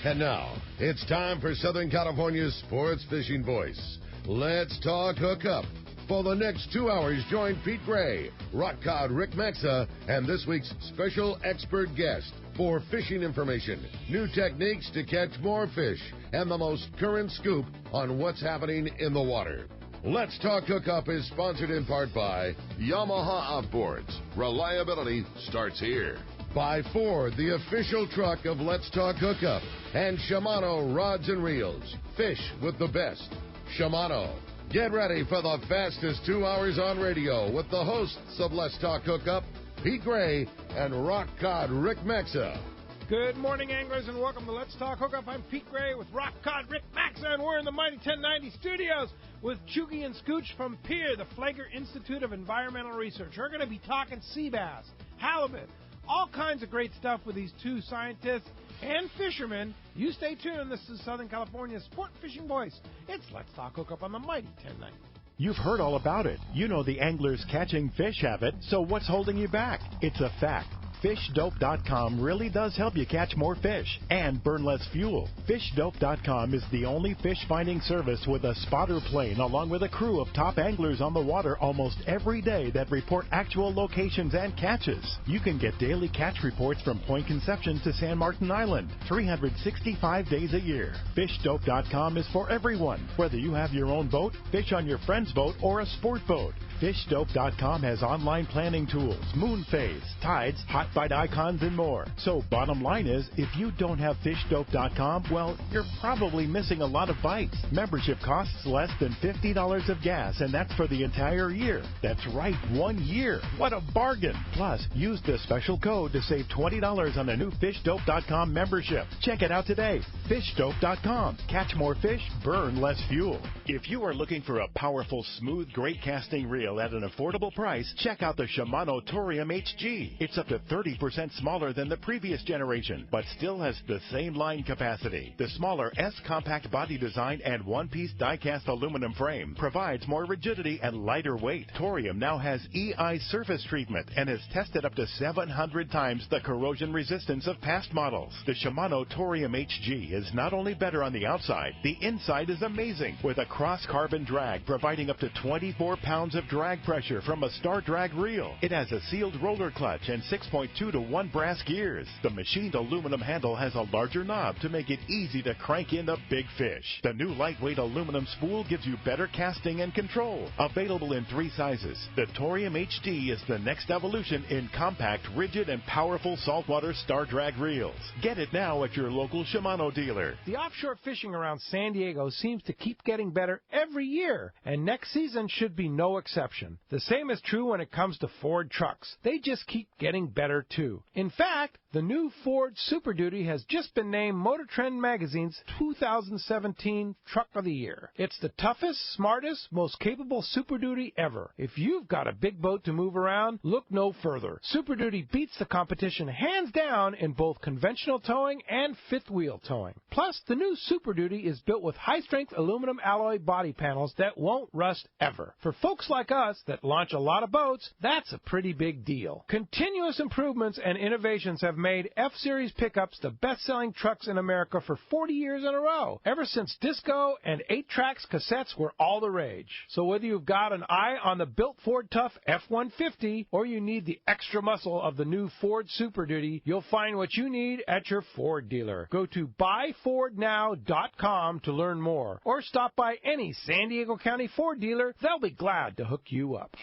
And now, it's time for Southern California's sports fishing voice. Let's talk hookup. For the next 2 hours, join Pete Gray, rock cod Rick Maxa, and this week's special expert guest for fishing information, new techniques to catch more fish, and the most current scoop on what's happening in the water. Let's Talk Hookup is sponsored in part by Yamaha Outboards. Reliability starts here. By Ford, the official truck of Let's Talk Hookup, and Shimano Rods and Reels. Fish with the best. Shimano. Get ready for the fastest 2 hours on radio with the hosts of Let's Talk Hookup, Pete Gray and rock cod Rick Maxa. Good morning, anglers, and welcome to Let's Talk Hookup. I'm Pete Gray with rock cod Rick Maxa, and we're in the Mighty 1090 studios with Chugey and Scooch from PIER, the Flagler Institute of Environmental Research. We're going to be talking sea bass, halibut, all kinds of great stuff with these two scientists and fishermen. You stay tuned. This is Southern California's sport fishing voice. It's Let's Talk Hookup on the Mighty 1090. You've heard all about it. You know the angler's catching fish habit, so what's holding you back? It's a fact. FishDope.com really does help you catch more fish and burn less fuel. FishDope.com is the only fish finding service with a spotter plane along with a crew of top anglers on the water almost every day that report actual locations and catches. You can get daily catch reports from Point Conception to San Martin Island, 365 days a year. FishDope.com is for everyone, whether you have your own boat, fish on your friend's boat, or a sport boat. FishDope.com has online planning tools, moon phase, tides, hot bite icons, and more. So bottom line is, if you don't have FishDope.com, well, you're probably missing a lot of bites. Membership costs less than $50 of gas, and that's for the entire year. That's right, 1 year. What a bargain. Plus, use the special code to save $20 on a new FishDope.com membership. Check it out today. FishDope.com. Catch more fish, burn less fuel. If you are looking for a powerful, smooth, great casting reel at an affordable price, check out the Shimano Torium HG. It's up to 30% smaller than the previous generation, but still has the same line capacity. The smaller S-compact body design and one-piece die-cast aluminum frame provides more rigidity and lighter weight. Torium now has EI surface treatment and has tested up to 700 times the corrosion resistance of past models. The Shimano Torium HG is not only better on the outside, the inside is amazing, with a cross-carbon drag providing up to 24 pounds of drag pressure from a star drag reel. It has a sealed roller clutch and 6.2 to 1 brass gears. The machined aluminum handle has a larger knob to make it easy to crank in the big fish. The new lightweight aluminum spool gives you better casting and control. Available in 3 sizes, the Torium HD is the next evolution in compact, rigid, and powerful saltwater star drag reels. Get it now at your local Shimano dealer. The offshore fishing around San Diego seems to keep getting better every year, and next season should be no exception. The same is true when it comes to Ford trucks. They just keep getting better too. In fact, the new Ford Super Duty has just been named Motor Trend Magazine's 2017 Truck of the Year. It's the toughest, smartest, most capable Super Duty ever. If you've got a big boat to move around, look no further. Super Duty beats the competition hands down in both conventional towing and fifth wheel towing. Plus, the new Super Duty is built with high-strength aluminum alloy body panels that won't rust ever. For folks like us that launch a lot of boats, that's a pretty big deal. Continuous improvements and innovations have made F-Series pickups the best-selling trucks in America for 40 years in a row, ever since disco and 8-tracks cassettes were all the rage. So whether you've got an eye on the built Ford Tough F-150 or you need the extra muscle of the new Ford Super Duty, you'll find what you need at your Ford dealer. Go to buyfordnow.com to learn more, or stop by any San Diego County Ford dealer. They'll be glad to hook you up.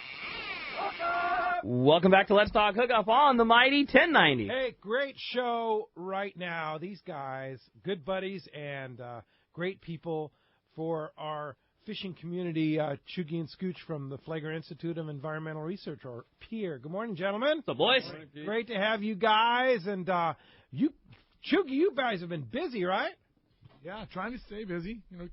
Welcome back to Let's Talk Hookup on the Mighty 1090. Hey, great show right now. These guys, good buddies and great people for our fishing community, Chugey and Scooch from the Flagler Institute of Environmental Research, or PIER. Good morning, gentlemen. What's up, boys? Great to have you guys. And Chugey, you guys have been busy, right? Yeah, trying to stay busy. You know,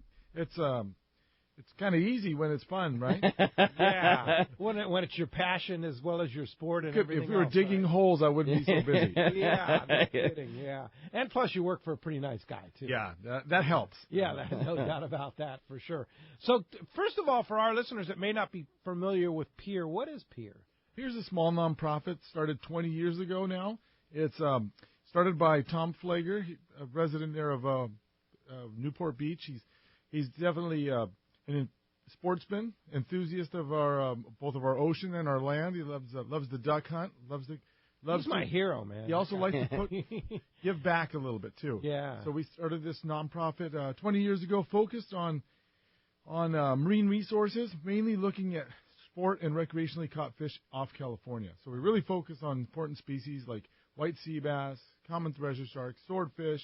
it's kind of easy when it's fun, right? Yeah, when it's your passion as well as your sport and everything. If we were digging holes, I wouldn't be so busy. Yeah, no kidding. Yeah, and plus you work for a pretty nice guy too. Yeah, that helps. Yeah, no doubt about that for sure. So first of all, for our listeners that may not be familiar with PIER, what is PIER? PIER's a small nonprofit started 20 years ago now. It's started by Tom Flager, a resident there of Newport Beach. He's definitely a sportsman, enthusiast of our both of our ocean and our land. He loves the duck hunt. He's my hero, man. He also likes to give back a little bit too. Yeah. So we started this nonprofit 20 years ago, focused on marine resources, mainly looking at sport and recreationally caught fish off California. So we really focus on important species like white sea bass, common thresher sharks, swordfish,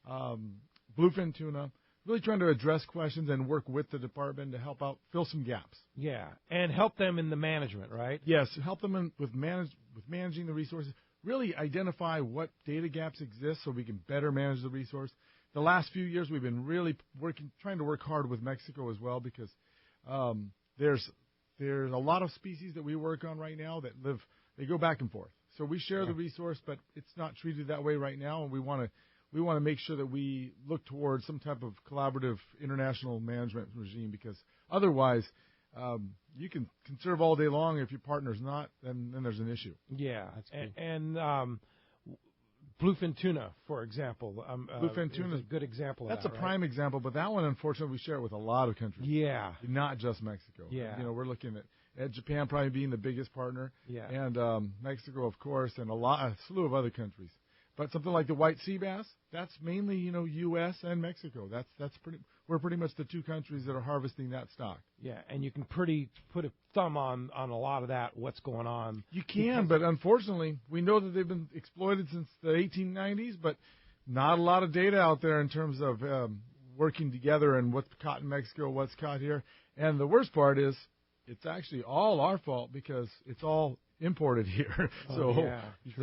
bluefin tuna. Really trying to address questions and work with the department to help out, fill some gaps. Yeah, and help them in the management, right? Yes, help them with managing the resources. Really identify what data gaps exist so we can better manage the resource. The last few years we've been really trying to work hard with Mexico as well, because there's a lot of species that we work on right now that they go back and forth. So we share the resource, but it's not treated that way right now, and we want to make sure that we look towards some type of collaborative international management regime, because otherwise you can conserve all day long. If your partner's not, then there's an issue. Yeah, and bluefin tuna, for example. Bluefin tuna is a good example of that's that. That's a prime example, but that one, unfortunately, we share it with a lot of countries. Yeah. Not just Mexico. Yeah. We're looking at Japan probably being the biggest partner. Yeah. And Mexico, of course, and a slew of other countries. But something like the white sea bass, that's mainly, U.S. and Mexico. We're pretty much the two countries that are harvesting that stock. Yeah, and you can put a thumb on a lot of that, what's going on. You can, but unfortunately, we know that they've been exploited since the 1890s, but not a lot of data out there in terms of working together and what's caught in Mexico, what's caught here. And the worst part is it's actually all our fault because it's all imported here. So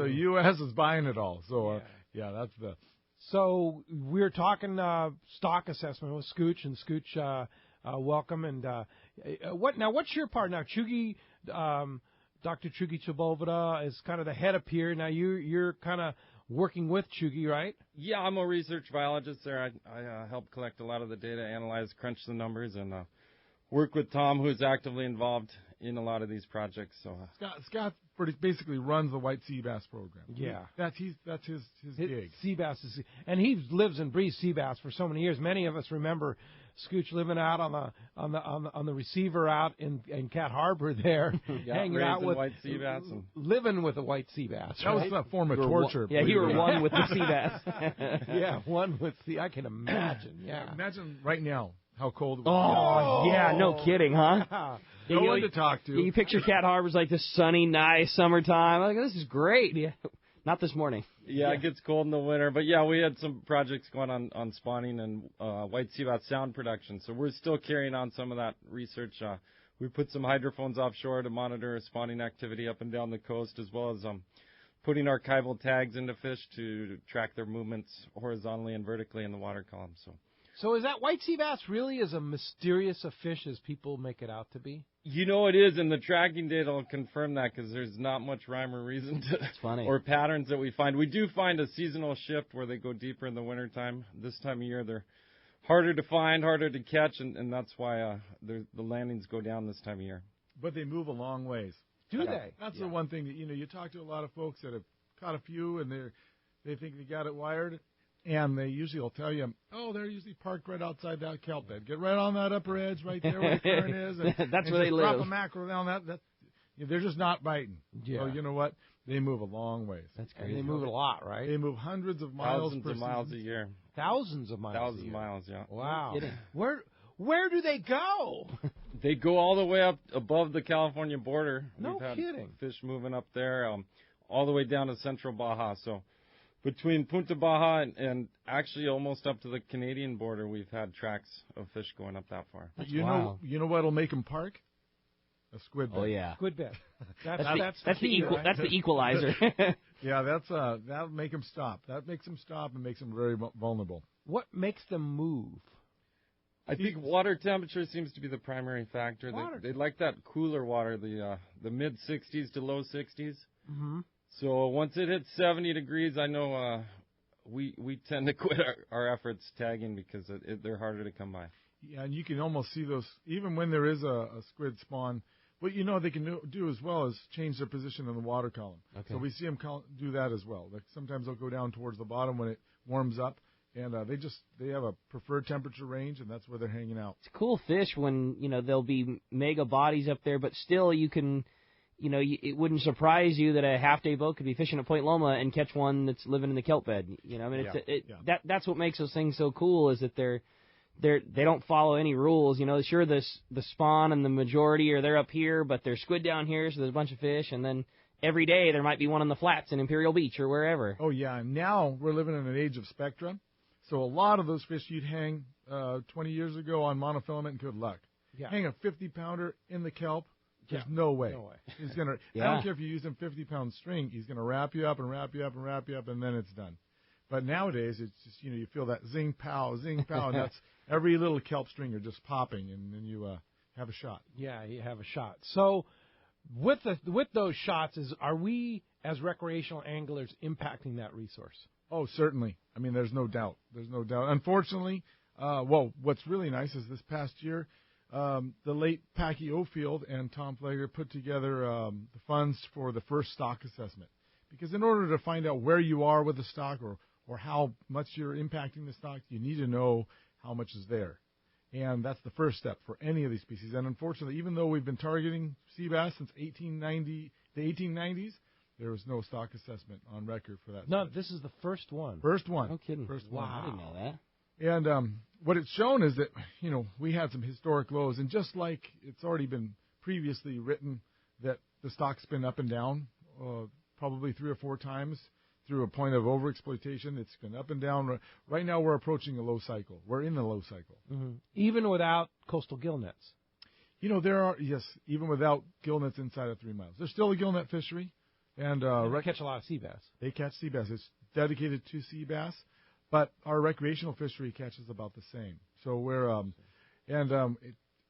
U.S. is buying it all. So, that's the... So we're talking stock assessment with Scooch, and Scooch, welcome. And what's your part now? Chugey, Dr. Chugey Chobovita is kind of the head of PIER. Now you're kind of working with Chugey, right? Yeah, I'm a research biologist there. I help collect a lot of the data, analyze, crunch the numbers, and work with Tom, who is actively involved in a lot of these projects. So Scott basically runs the white sea bass program. Yeah, that's his gig. Sea bass and he lives and breathes sea bass for so many years. Many of us remember Scooch living out on the receiver out in Cat Harbor there, hanging out with white sea bass, living with a white sea bass. That was a form of torture. You were one with the sea bass. Yeah, one with the. I can imagine. Yeah, imagine right now how cold it was. Oh, yeah, no kidding, huh? No one to talk to. You picture Cat Harbor's like this sunny, nice summertime. Like, this is great. Yeah. Not this morning. Yeah, it gets cold in the winter. But, yeah, we had some projects going on spawning and white sea bass sound production. So we're still carrying on some of that research. We put some hydrophones offshore to monitor spawning activity up and down the coast, as well as putting archival tags into fish to track their movements horizontally and vertically in the water column. So is that white sea bass really as mysterious a fish as people make it out to be? It is, and the tracking data will confirm that, because there's not much rhyme or reason or patterns that we find. We do find a seasonal shift where they go deeper in the wintertime. This time of year, they're harder to find, harder to catch, and that's why the landings go down this time of year. But they move a long ways. Do they? That's the one thing that, you talk to a lot of folks that have caught a few, and they think they got it wired. And they usually will tell you, they're usually parked right outside that kelp bed. Get right on that upper edge right there where the current is. And, that's where they live. Drop a mackerel down that. They're just not biting. Yeah. So you know what? They move a long ways. That's crazy. And they move a lot, right? They move hundreds of miles Thousands of miles a year. Thousands of miles Thousands a year. of miles, yeah. Wow. Where do they go? They go all the way up above the California border. No We've had kidding. Fish moving up there all the way down to central Baja. So between Punta Baja and actually almost up to the Canadian border, we've had tracks of fish going up that far. You know what'll make them park? A squid bed. Oh yeah, squid bed. That's the equalizer. Yeah, that'll make them stop. That makes them stop and makes them very vulnerable. What makes them move? I think water temperature seems to be the primary factor. They like that cooler water, the mid 60s to low 60s. Mm-hmm. So once it hits 70 degrees, I know we tend to quit our efforts tagging because they're harder to come by. Yeah, and you can almost see those, even when there is a squid spawn, What they can do as well is change their position in the water column. Okay. So we see them do that as well. Like sometimes they'll go down towards the bottom when it warms up, and they have a preferred temperature range, and that's where they're hanging out. It's cool fish when there'll be mega bodies up there, but still you can. It wouldn't surprise you that a half-day boat could be fishing at Point Loma and catch one that's living in the kelp bed. That's what makes those things so cool is that they don't follow any rules. Sure, the spawn and the majority are there up here, but there's squid down here, so there's a bunch of fish, and then every day there might be one on the flats in Imperial Beach or wherever. Oh, yeah, and now we're living in an age of spectra, so a lot of those fish you'd hang 20 years ago on monofilament and good luck. Yeah. Hang a 50-pounder in the kelp. There's no way. No way. He's gonna. Yeah. I don't care if you use him 50-pound string. He's gonna wrap you up and wrap you up and wrap you up, and then it's done. But nowadays, it's just you feel that zing pow, and that's every little kelp stringer just popping, and then you have a shot. Yeah, you have a shot. So with those shots, are we as recreational anglers impacting that resource? Oh, certainly. I mean, there's no doubt. Unfortunately, what's really nice is this past year. The late Packy Ofield and Tom Flager put together the funds for the first stock assessment. Because in order to find out where you are with the stock or how much you're impacting the stock, you need to know how much is there. And that's the first step for any of these species. And unfortunately, even though we've been targeting sea bass since the 1890s, there was no stock assessment on record for that. No, this is the first one. First one. No kidding. First wow. one. I didn't know that. And what it's shown is that, we had some historic lows. And just like it's already been previously written that the stock's been up and down probably 3 or 4 times through a point of overexploitation. It's been up and down. Right now we're approaching a low cycle. We're in the low cycle. Mm-hmm. Even without coastal gill nets? There are, yes, even without gill nets inside of 3 miles. There's still a gill net fishery. And they catch a lot of sea bass. They catch sea bass. It's dedicated to sea bass. But our recreational fishery catches about the same. So we're, a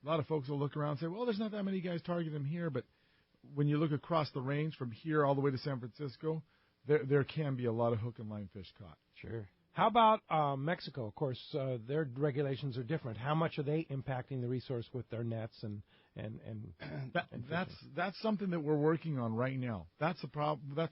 lot of folks will look around and say, well, there's not that many guys targeting them here. But when you look across the range from here all the way to San Francisco, there can be a lot of hook and line fish caught. Sure. How about Mexico? Of course, their regulations are different. How much are they impacting the resource with their nets and that's something that we're working on right now. That's the problem.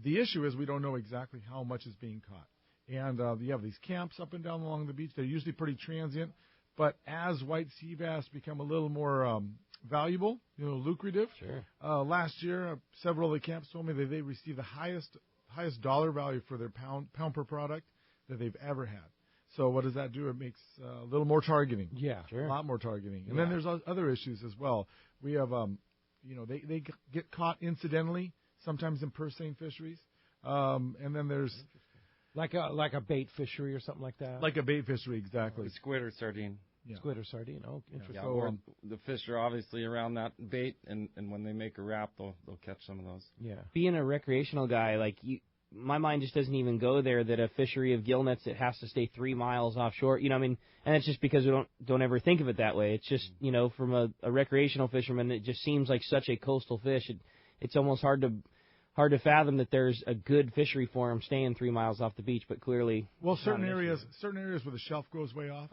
The issue is we don't know exactly how much is being caught. And you have these camps up and down along the beach. They're usually pretty transient. But as white sea bass become a little more valuable, lucrative, sure. Last year, several of the camps told me that they received the highest dollar value for their pound per product that they've ever had. So what does that do? It makes a little more targeting. Yeah, sure. A lot more targeting. And then there's other issues as well. We have, they get caught incidentally, sometimes in purse seine fisheries. And then there's... Like a bait fishery or something like that? Like a bait fishery, exactly. Squid or sardine. Yeah. Squid or sardine, interesting. Yeah, so, the fish are obviously around that bait, and when they make a wrap, they'll catch some of those. Yeah. Being a recreational guy, my mind just doesn't even go there that a fishery of gill nets that has to stay 3 miles offshore. And it's just because we don't ever think of it that way. It's just, from a recreational fisherman, it just seems like such a coastal fish. It's almost hard to fathom that there's a good fishery for them staying 3 miles off the beach, but clearly... Well, certain areas where the shelf goes way off,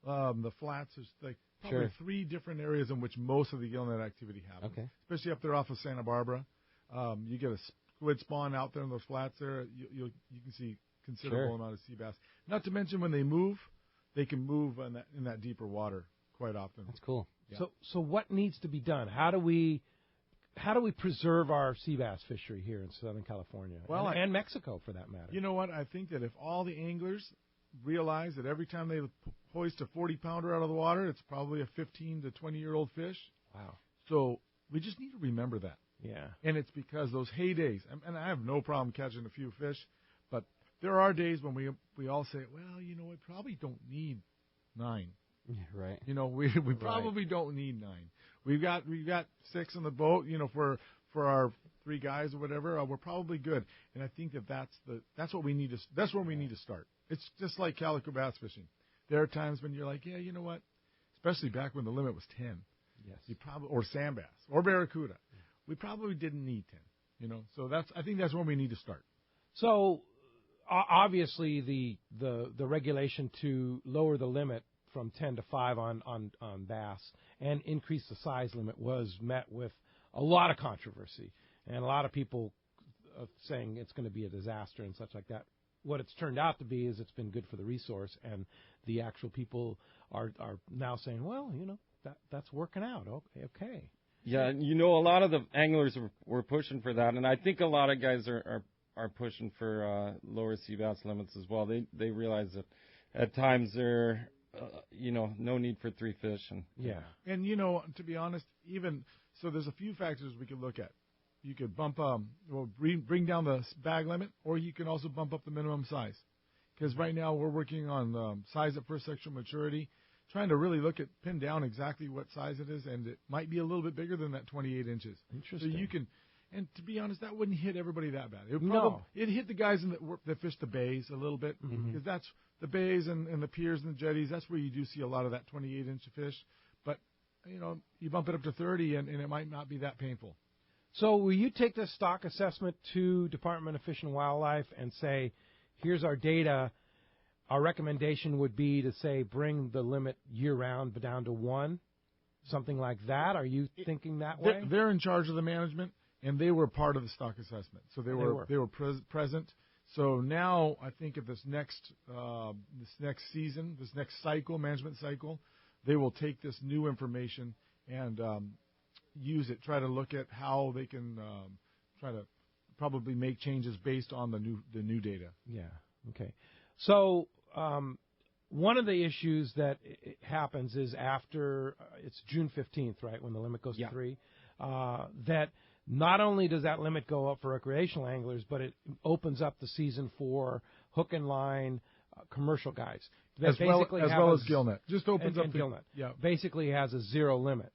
the flats, there's probably 3 different areas in which most of the gill net activity happens. Okay. Especially up there off of Santa Barbara. You get a squid spawn out there in those flats there. You can see considerable amount of sea bass. Not to mention when they move, they can move in that deeper water quite often. That's cool. Yeah. So what needs to be done? How do we preserve our sea bass fishery here in Southern California? Well, and Mexico, for that matter. You know what? I think that if all the anglers realize that every time they hoist a 40-pounder out of the water, it's probably a 15 to 20-year-old fish. Wow. So we just need to remember that. Yeah. And it's because those heydays, and I have no problem catching a few fish, but there are days when we all say, well, we probably don't need 9. Yeah, right. We probably don't need 9. We've got 6 in the boat, for our 3 guys or whatever. We're probably good, and I think that's what we need to. That's where we need to start. It's just like calico bass fishing. There are times when you're like, yeah, you know what? Especially back when the limit was 10. Yes. Or sand bass or barracuda. Yeah. We probably didn't need 10. So I think that's when we need to start. So obviously the regulation to lower the limit from 10 to 5 on bass and increase the size limit was met with a lot of controversy and a lot of people saying it's going to be a disaster and such like that. What it's turned out to be is it's been good for the resource, and the actual people are now saying, well, that's working out. Okay. Yeah, a lot of the anglers were pushing for that, and I think a lot of guys are pushing for lower sea bass limits as well. They realize that at times they're, no need for 3 fish. And to be honest, so there's a few factors we could look at. You could bring down the bag limit, or you can also bump up the minimum size. Because right now we're working on size at first sexual maturity, trying to really pin down exactly what size it is, and it might be a little bit bigger than that 28 inches. Interesting. So you can, and to be honest, that wouldn't hit everybody that bad. It hit the guys that fish the bays a little bit, because that's the bays and the piers and the jetties. That's where you do see a lot of that 28-inch fish. But you bump it up to 30, and it might not be that painful. So will you take this stock assessment to Department of Fish and Wildlife and say, here's our data. Our recommendation would be to say bring the limit year-round but down to 1, something like that? Are you thinking that way? They're in charge of the management, and they were part of the stock assessment. So they were present. So now I think if this next season, this next management cycle, they will take this new information and use it, try to look at how they can try to probably make changes based on the new data. Yeah. Okay. So one of the issues that happens is after it's June 15th, right, when the limit goes to 3, that not only does that limit go up for recreational anglers, but it opens up the season for hook and line commercial guys. As well as gillnet. Just opens up gillnet. Yeah. Basically has a 0 limit.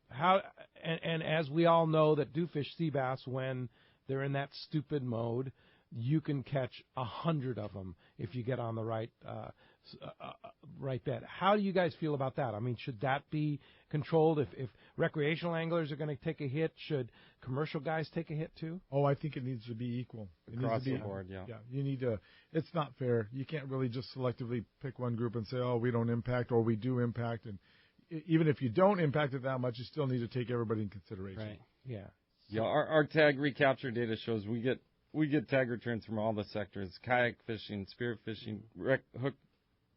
And as we all know that do fish sea bass when they're in that stupid mode, you can catch 100 of them if you get on the right bed. How do you guys feel about that? I mean, should that be controlled? If recreational anglers are going to take a hit, should commercial guys take a hit too? Oh, I think it needs to be equal. Across the board, yeah. Yeah, you need to. It's not fair. You can't really just selectively pick one group and say, oh, we don't impact, or we do impact. And even if you don't impact it that much, you still need to take everybody in consideration. Right. Yeah. Yeah. Our tag recapture data shows we get tag returns from all the sectors: kayak fishing, spear fishing,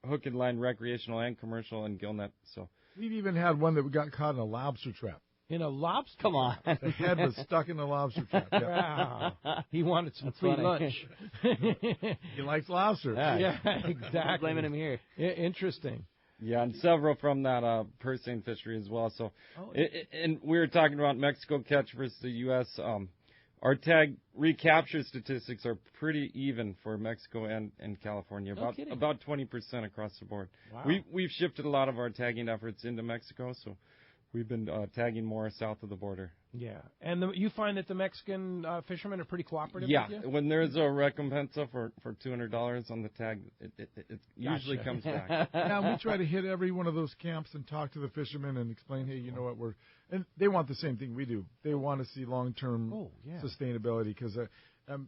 hook and line, recreational and commercial, and gillnet. So we've even had one that got caught in a lobster trap. In a lobster? Come on. The head was stuck in the lobster trap. Yeah. Wow. He wanted some free lunch. He likes lobster. Yeah, exactly. Blaming him here. Interesting. Yeah, and several from that purse seine fishery as well. So, and we were talking about Mexico catch versus the U.S. Our tag recapture statistics are pretty even for Mexico and California, about 20% across the board. Wow. We've shifted a lot of our tagging efforts into Mexico, so we've been tagging more south of the border. Yeah, and you find that the Mexican fishermen are pretty cooperative Yeah, with you? when there's a recompensa for $200 on the tag, it usually comes back. Now, we try to hit every one of those camps and talk to the fishermen and explain, hey, you know what, and they want the same thing we do. They want to see long-term sustainability because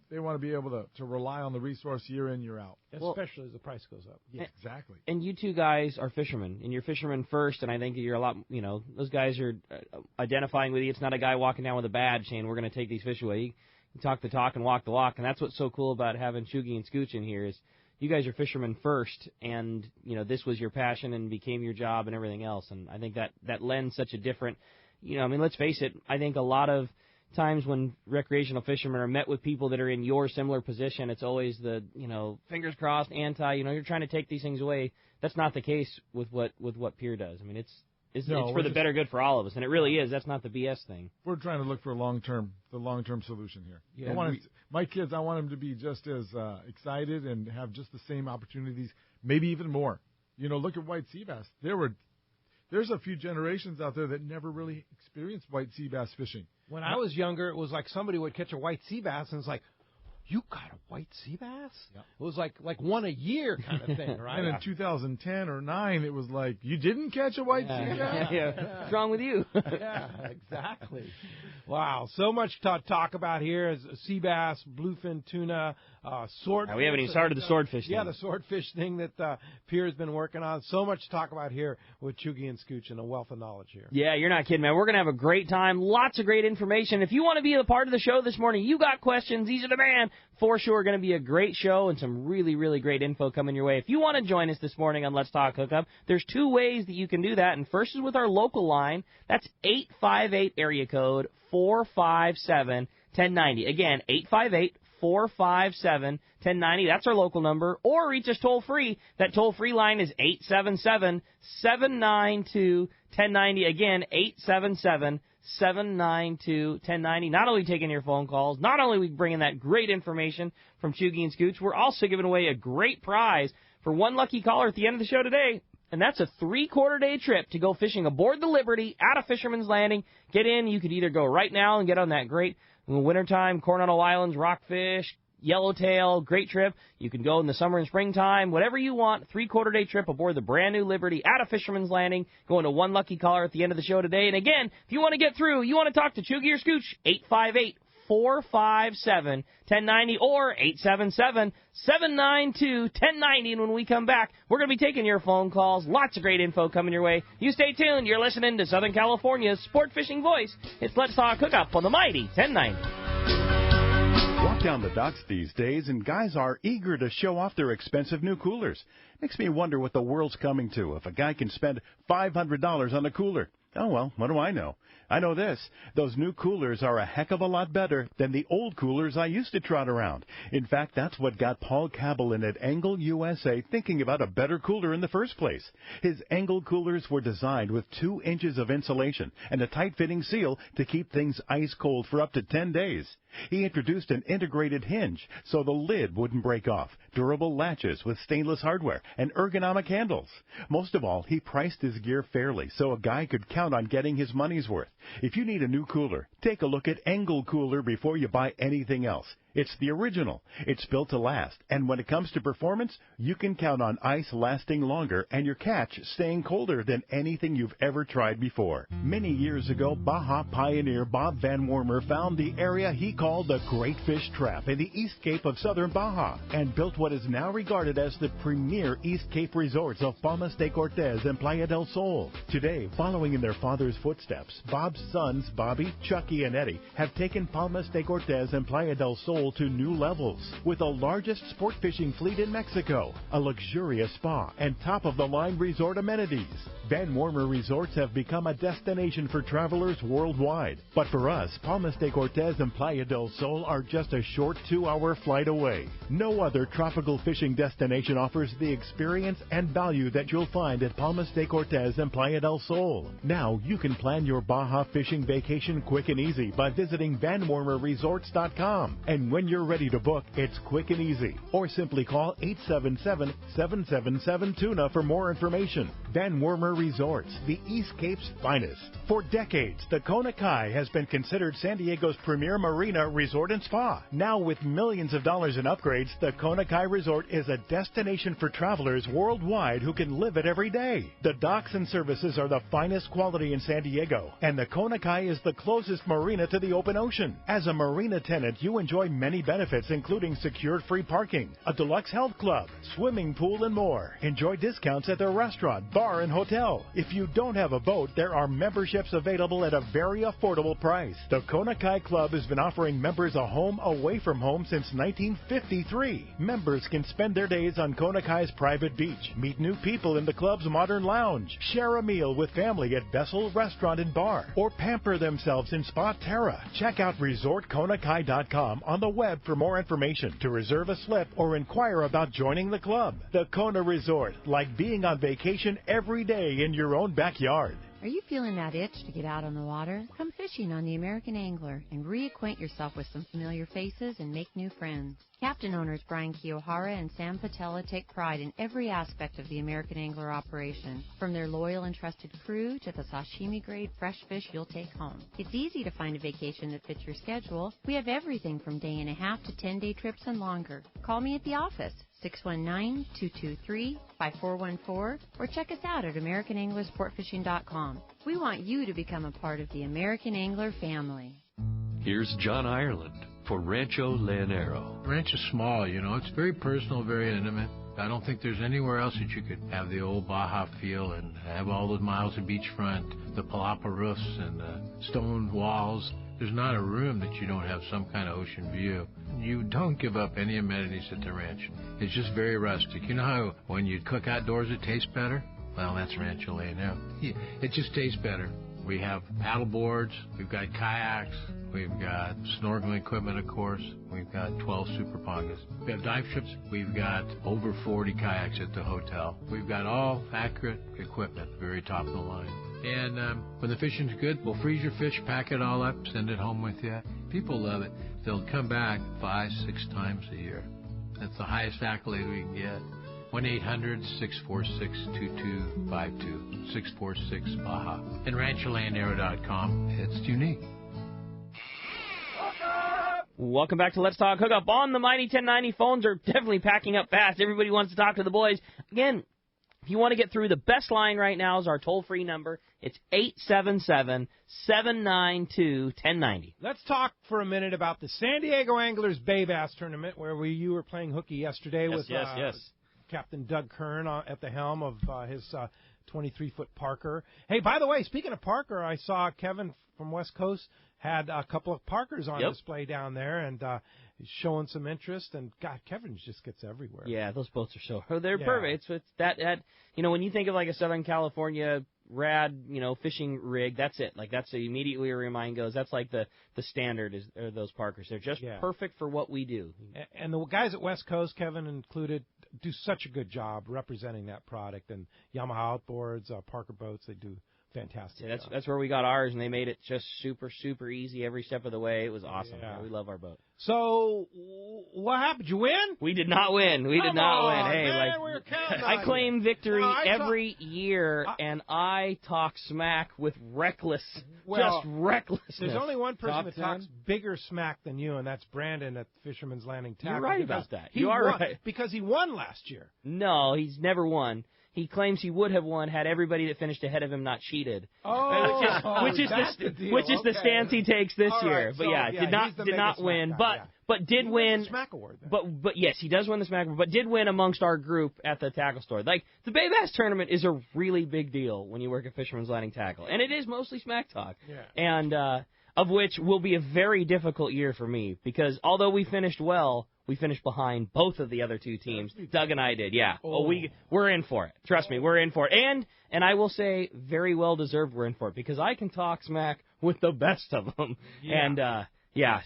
they want to be able to rely on the resource year in, year out. Especially as the price goes up. Yeah, exactly. And you two guys are fishermen, and you're fishermen first, and I think you're a lot, those guys are identifying with you. It's not a guy walking down with a badge saying, we're going to take these fish away. You talk the talk and walk the walk, and that's what's so cool about having Chugey and Scooch in here is you guys are fishermen first, and, this was your passion and became your job and everything else, and I think that lends such a different, let's face it, I think a lot of times when recreational fishermen are met with people that are in your similar position, it's always the, fingers crossed, you're trying to take these things away. That's not the case with what PIER does. I mean, it's for the better good for all of us, and it really is. That's not the BS thing. We're trying to look for the long-term solution here. Yeah. My kids, I want them to be just as excited and have just the same opportunities, maybe even more. Look at white sea bass. There's a few generations out there that never really experienced white sea bass fishing. When I was younger, it was like somebody would catch a white sea bass, and it's like, you got a white sea bass? Yeah. It was like one a year kind of thing, right? And in 2010 or 9, it was like, you didn't catch a white sea bass? Yeah. What's wrong with you? Yeah, exactly. Wow, so much to talk about here. Sea bass, bluefin tuna, swordfish. We haven't even started the swordfish thing. Yeah, the swordfish thing that PIER has been working on. So much to talk about here with Chugey and Scooch, and a wealth of knowledge here. Yeah, you're not kidding, man. We're going to have a great time. Lots of great information. If you want to be a part of the show this morning, you got questions, these are the man. For sure, going to be a great show and some really, really great info coming your way. If you want to join us this morning on Let's Talk Hookup, there's 2 ways that you can do that. And first is with our local line. That's 858 area code 457-1090. Again, 858-457-1090. That's our local number. Or reach us toll-free. That toll-free line is 877-792-1090. Again, 877-792-1090. Not only taking your phone calls, not only are we bringing that great information from Chugey and Scooch, we're also giving away a great prize for one lucky caller at the end of the show today. And that's a 3-quarter-day trip to go fishing aboard the Liberty at a Fisherman's Landing. Get in. You could either go right now and get on that great wintertime Coronado Islands, rockfish, yellowtail, great trip. You can go in the summer and springtime, whatever you want. 3-quarter-day trip aboard the brand new Liberty at a Fisherman's Landing. Going to one lucky caller at the end of the show today. And again, if you want to get through, you want to talk to Chugey or Scooch, 858-457-1090 or 877-792-1090. And when we come back, we're going to be taking your phone calls. Lots of great info coming your way. You stay tuned. You're listening to Southern California's sport fishing voice. It's Let's Talk Hookup on the mighty 1090. Walk down the docks these days, and guys are eager to show off their expensive new coolers. Makes me wonder what the world's coming to if a guy can spend $500 on a cooler. Oh, well, what do I know? I know this. Those new coolers are a heck of a lot better than the old coolers I used to trot around. In fact, that's what got Paul Cabellin at Engel USA thinking about a better cooler in the first place. His Engel coolers were designed with 2 inches of insulation and a tight-fitting seal to keep things ice cold for up to 10 days. He introduced an integrated hinge so the lid wouldn't break off, durable latches with stainless hardware, and ergonomic handles. Most of all, he priced his gear fairly so a guy could count on getting his money's worth. If you need a new cooler, take a look at Engel Cooler before you buy anything else. It's the original. It's built to last. And when it comes to performance, you can count on ice lasting longer and your catch staying colder than anything you've ever tried before. Many years ago, Baja pioneer Bob Van Wormer found the area he called the Great Fish Trap in the East Cape of southern Baja and built what is now regarded as the premier East Cape resorts of Palmas de Cortez and Playa del Sol. Today, following in their father's footsteps, Bob's sons, Bobby, Chucky, and Eddie, have taken Palmas de Cortez and Playa del Sol to new levels with the largest sport fishing fleet in Mexico, a luxurious spa, and top-of-the-line resort amenities. Van Wormer Resorts have become a destination for travelers worldwide. But for us, Palmas de Cortez and Playa del Sol are just a short 2-hour flight away. No other tropical fishing destination offers the experience and value that you'll find at Palmas de Cortez and Playa del Sol. Now you can plan your Baja fishing vacation quick and easy by visiting VanWormerResorts.com. And when you're ready to book, it's quick and easy. Or simply call 877-777-TUNA for more information. Van Wormer Resorts, the East Cape's finest. For decades, the Kona Kai has been considered San Diego's premier marina resort and spa. Now with millions of dollars in upgrades, the Kona Kai Resort is a destination for travelers worldwide who can live it every day. The docks and services are the finest quality in San Diego, and the Kona Kai is the closest marina to the open ocean. As a marina tenant, you enjoy many benefits, including secured free parking, a deluxe health club, swimming pool, and more. Enjoy discounts at their restaurant, bar, and hotel. If you don't have a boat, there are memberships available at a very affordable price. The Kona Kai Club has been offering members a home away from home since 1953. Members can spend their days on Kona Kai's private beach, meet new people in the club's modern lounge, share a meal with family at Vessel Restaurant and Bar, or pamper themselves in Spa Terra. Check out ResortKonakai.com on the web for more information, to reserve a slip, or inquire about joining the club. The Kona Resort, like being on vacation every day in your own backyard. Are you feeling that itch to get out on the water? Come fishing on the American Angler and reacquaint yourself with some familiar faces and make new friends. Captain owners Brian Kiyohara and Sam Patella take pride in every aspect of the American Angler operation, from their loyal and trusted crew to the sashimi-grade fresh fish you'll take home. It's easy to find a vacation that fits your schedule. We have everything from day-and-a-half to 10-day trips and longer. Call me at the office, 619-223-5414, or check us out at AmericanAnglerSportFishing.com. We want you to become a part of the American Angler family. Here's John Ireland for Rancho Leonero. Ranch is small, It's very personal, very intimate. I don't think there's anywhere else that you could have the old Baja feel and have all those miles of beachfront, the palapa roofs and the stone walls. There's not a room that you don't have some kind of ocean view. You don't give up any amenities at the ranch. It's just very rustic. You know how when you cook outdoors it tastes better? Well, that's Rancho Leonero. It just tastes better. We have paddle boards, we've got kayaks, we've got snorkeling equipment, of course. We've got 12 super pongas. We have dive trips. We've got over 40 kayaks at the hotel. We've got all accurate equipment, very top of the line. And when the fishing's good, we'll freeze your fish, pack it all up, send it home with you. People love it. They'll come back 5-6 times a year. That's the highest accolade we can get. 1-800-646-2252, 646-BAJA. And RanchoLeonero.com. It's unique. Welcome back to Let's Talk Hookup on the Mighty 1090. Phones are definitely packing up fast. Everybody wants to talk to the boys. Again, if you want to get through, the best line right now is our toll-free number. It's 877-792-1090. Let's talk for a minute about the San Diego Anglers Bay Bass Tournament, where you were playing hooky yesterday with Captain Doug Kern at the helm of his 23-foot Parker. Hey, by the way, speaking of Parker, I saw Kevin from West Coast had a couple of Parkers on display down there, and he's showing some interest. And God, Kevin just gets everywhere. Yeah, those boats are they're perfect. It's that when you think of like a Southern California rad fishing rig, that's it. Like that's immediately where your mind goes. That's like the standard are those Parkers. They're just perfect for what we do. And the guys at West Coast, Kevin included, do such a good job representing that product. And Yamaha Outboards, Parker Boats, they do fantastic. Yeah, that's where we got ours, and they made it just super, super easy every step of the way. It was awesome. Yeah. We love our boat. So, what happened? Did you win? We did not win. We did not win. Hey, man, we were counting on I claim victory every year, and I talk smack with just recklessness. There's only one person that talks bigger smack than you, and that's Brandon at Fisherman's Landing Tackle. You're right about that. You are right. Because he won last year. No, he's never won. He claims he would have won had everybody that finished ahead of him not cheated. Which is the stance he takes this year. But did not win. But did win. The Smack Award. But yes, he does win the Smack Award. But did win amongst our group at the tackle store. Like the Bay Bass tournament is a really big deal when you work at Fisherman's Landing Tackle, and it is mostly smack talk. Yeah. And of which will be a very difficult year for me because although we finished well, we finished behind both of the other two teams. Doug and I did, yeah. We're in for it. Trust me, we're in for it. And I will say, very well deserved we're in for it because I can talk smack with the best of them. Yeah. And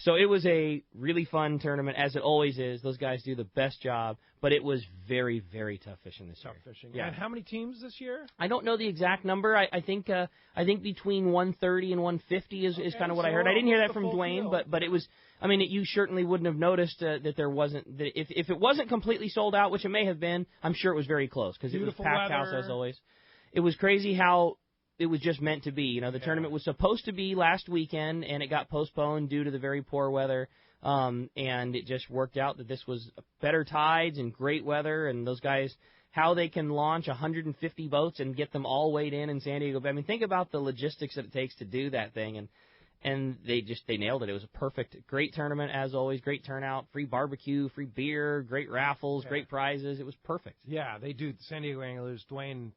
so it was a really fun tournament, as it always is. Those guys do the best job, but it was very, very tough fishing this year. Tough fishing. Yeah. And how many teams this year? I don't know the exact number. I think between 130 and 150 is kind of what I heard. I didn't hear that from Dwayne, but it was. I mean, you certainly wouldn't have noticed that there wasn't. That if it wasn't completely sold out, which it may have been, I'm sure it was very close because it was packed house as always. It was crazy how it was just meant to be. The tournament was supposed to be last weekend, and it got postponed due to the very poor weather. And it just worked out that this was better tides and great weather, and those guys, how they can launch 150 boats and get them all weighed in San Diego. I mean, think about the logistics that it takes to do that thing, and they nailed it. It was a great tournament as always, great turnout, free barbecue, free beer, great raffles, great prizes. It was perfect. Yeah, they do. The San Diego Anglers, Dwayne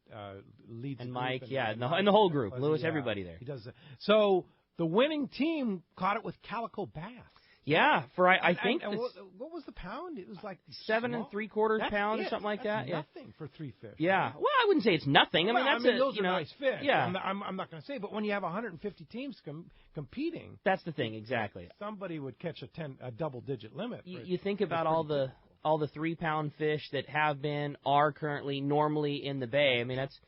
leads and Mike, and the whole group, Lewis, everybody there. He does that. So the winning team caught it with calico bass. Yeah, I think what was the pound? It was like 7 3/4 pounds or something like that. Nothing for 3 fish. Yeah, well, I wouldn't say it's nothing. Those are nice fish. Yeah, I'm not going to say, but when you have 150 teams competing, that's the thing exactly. Somebody would catch a double-digit limit. You think about all the 3-pound fish that are currently normally in the bay. I mean, that's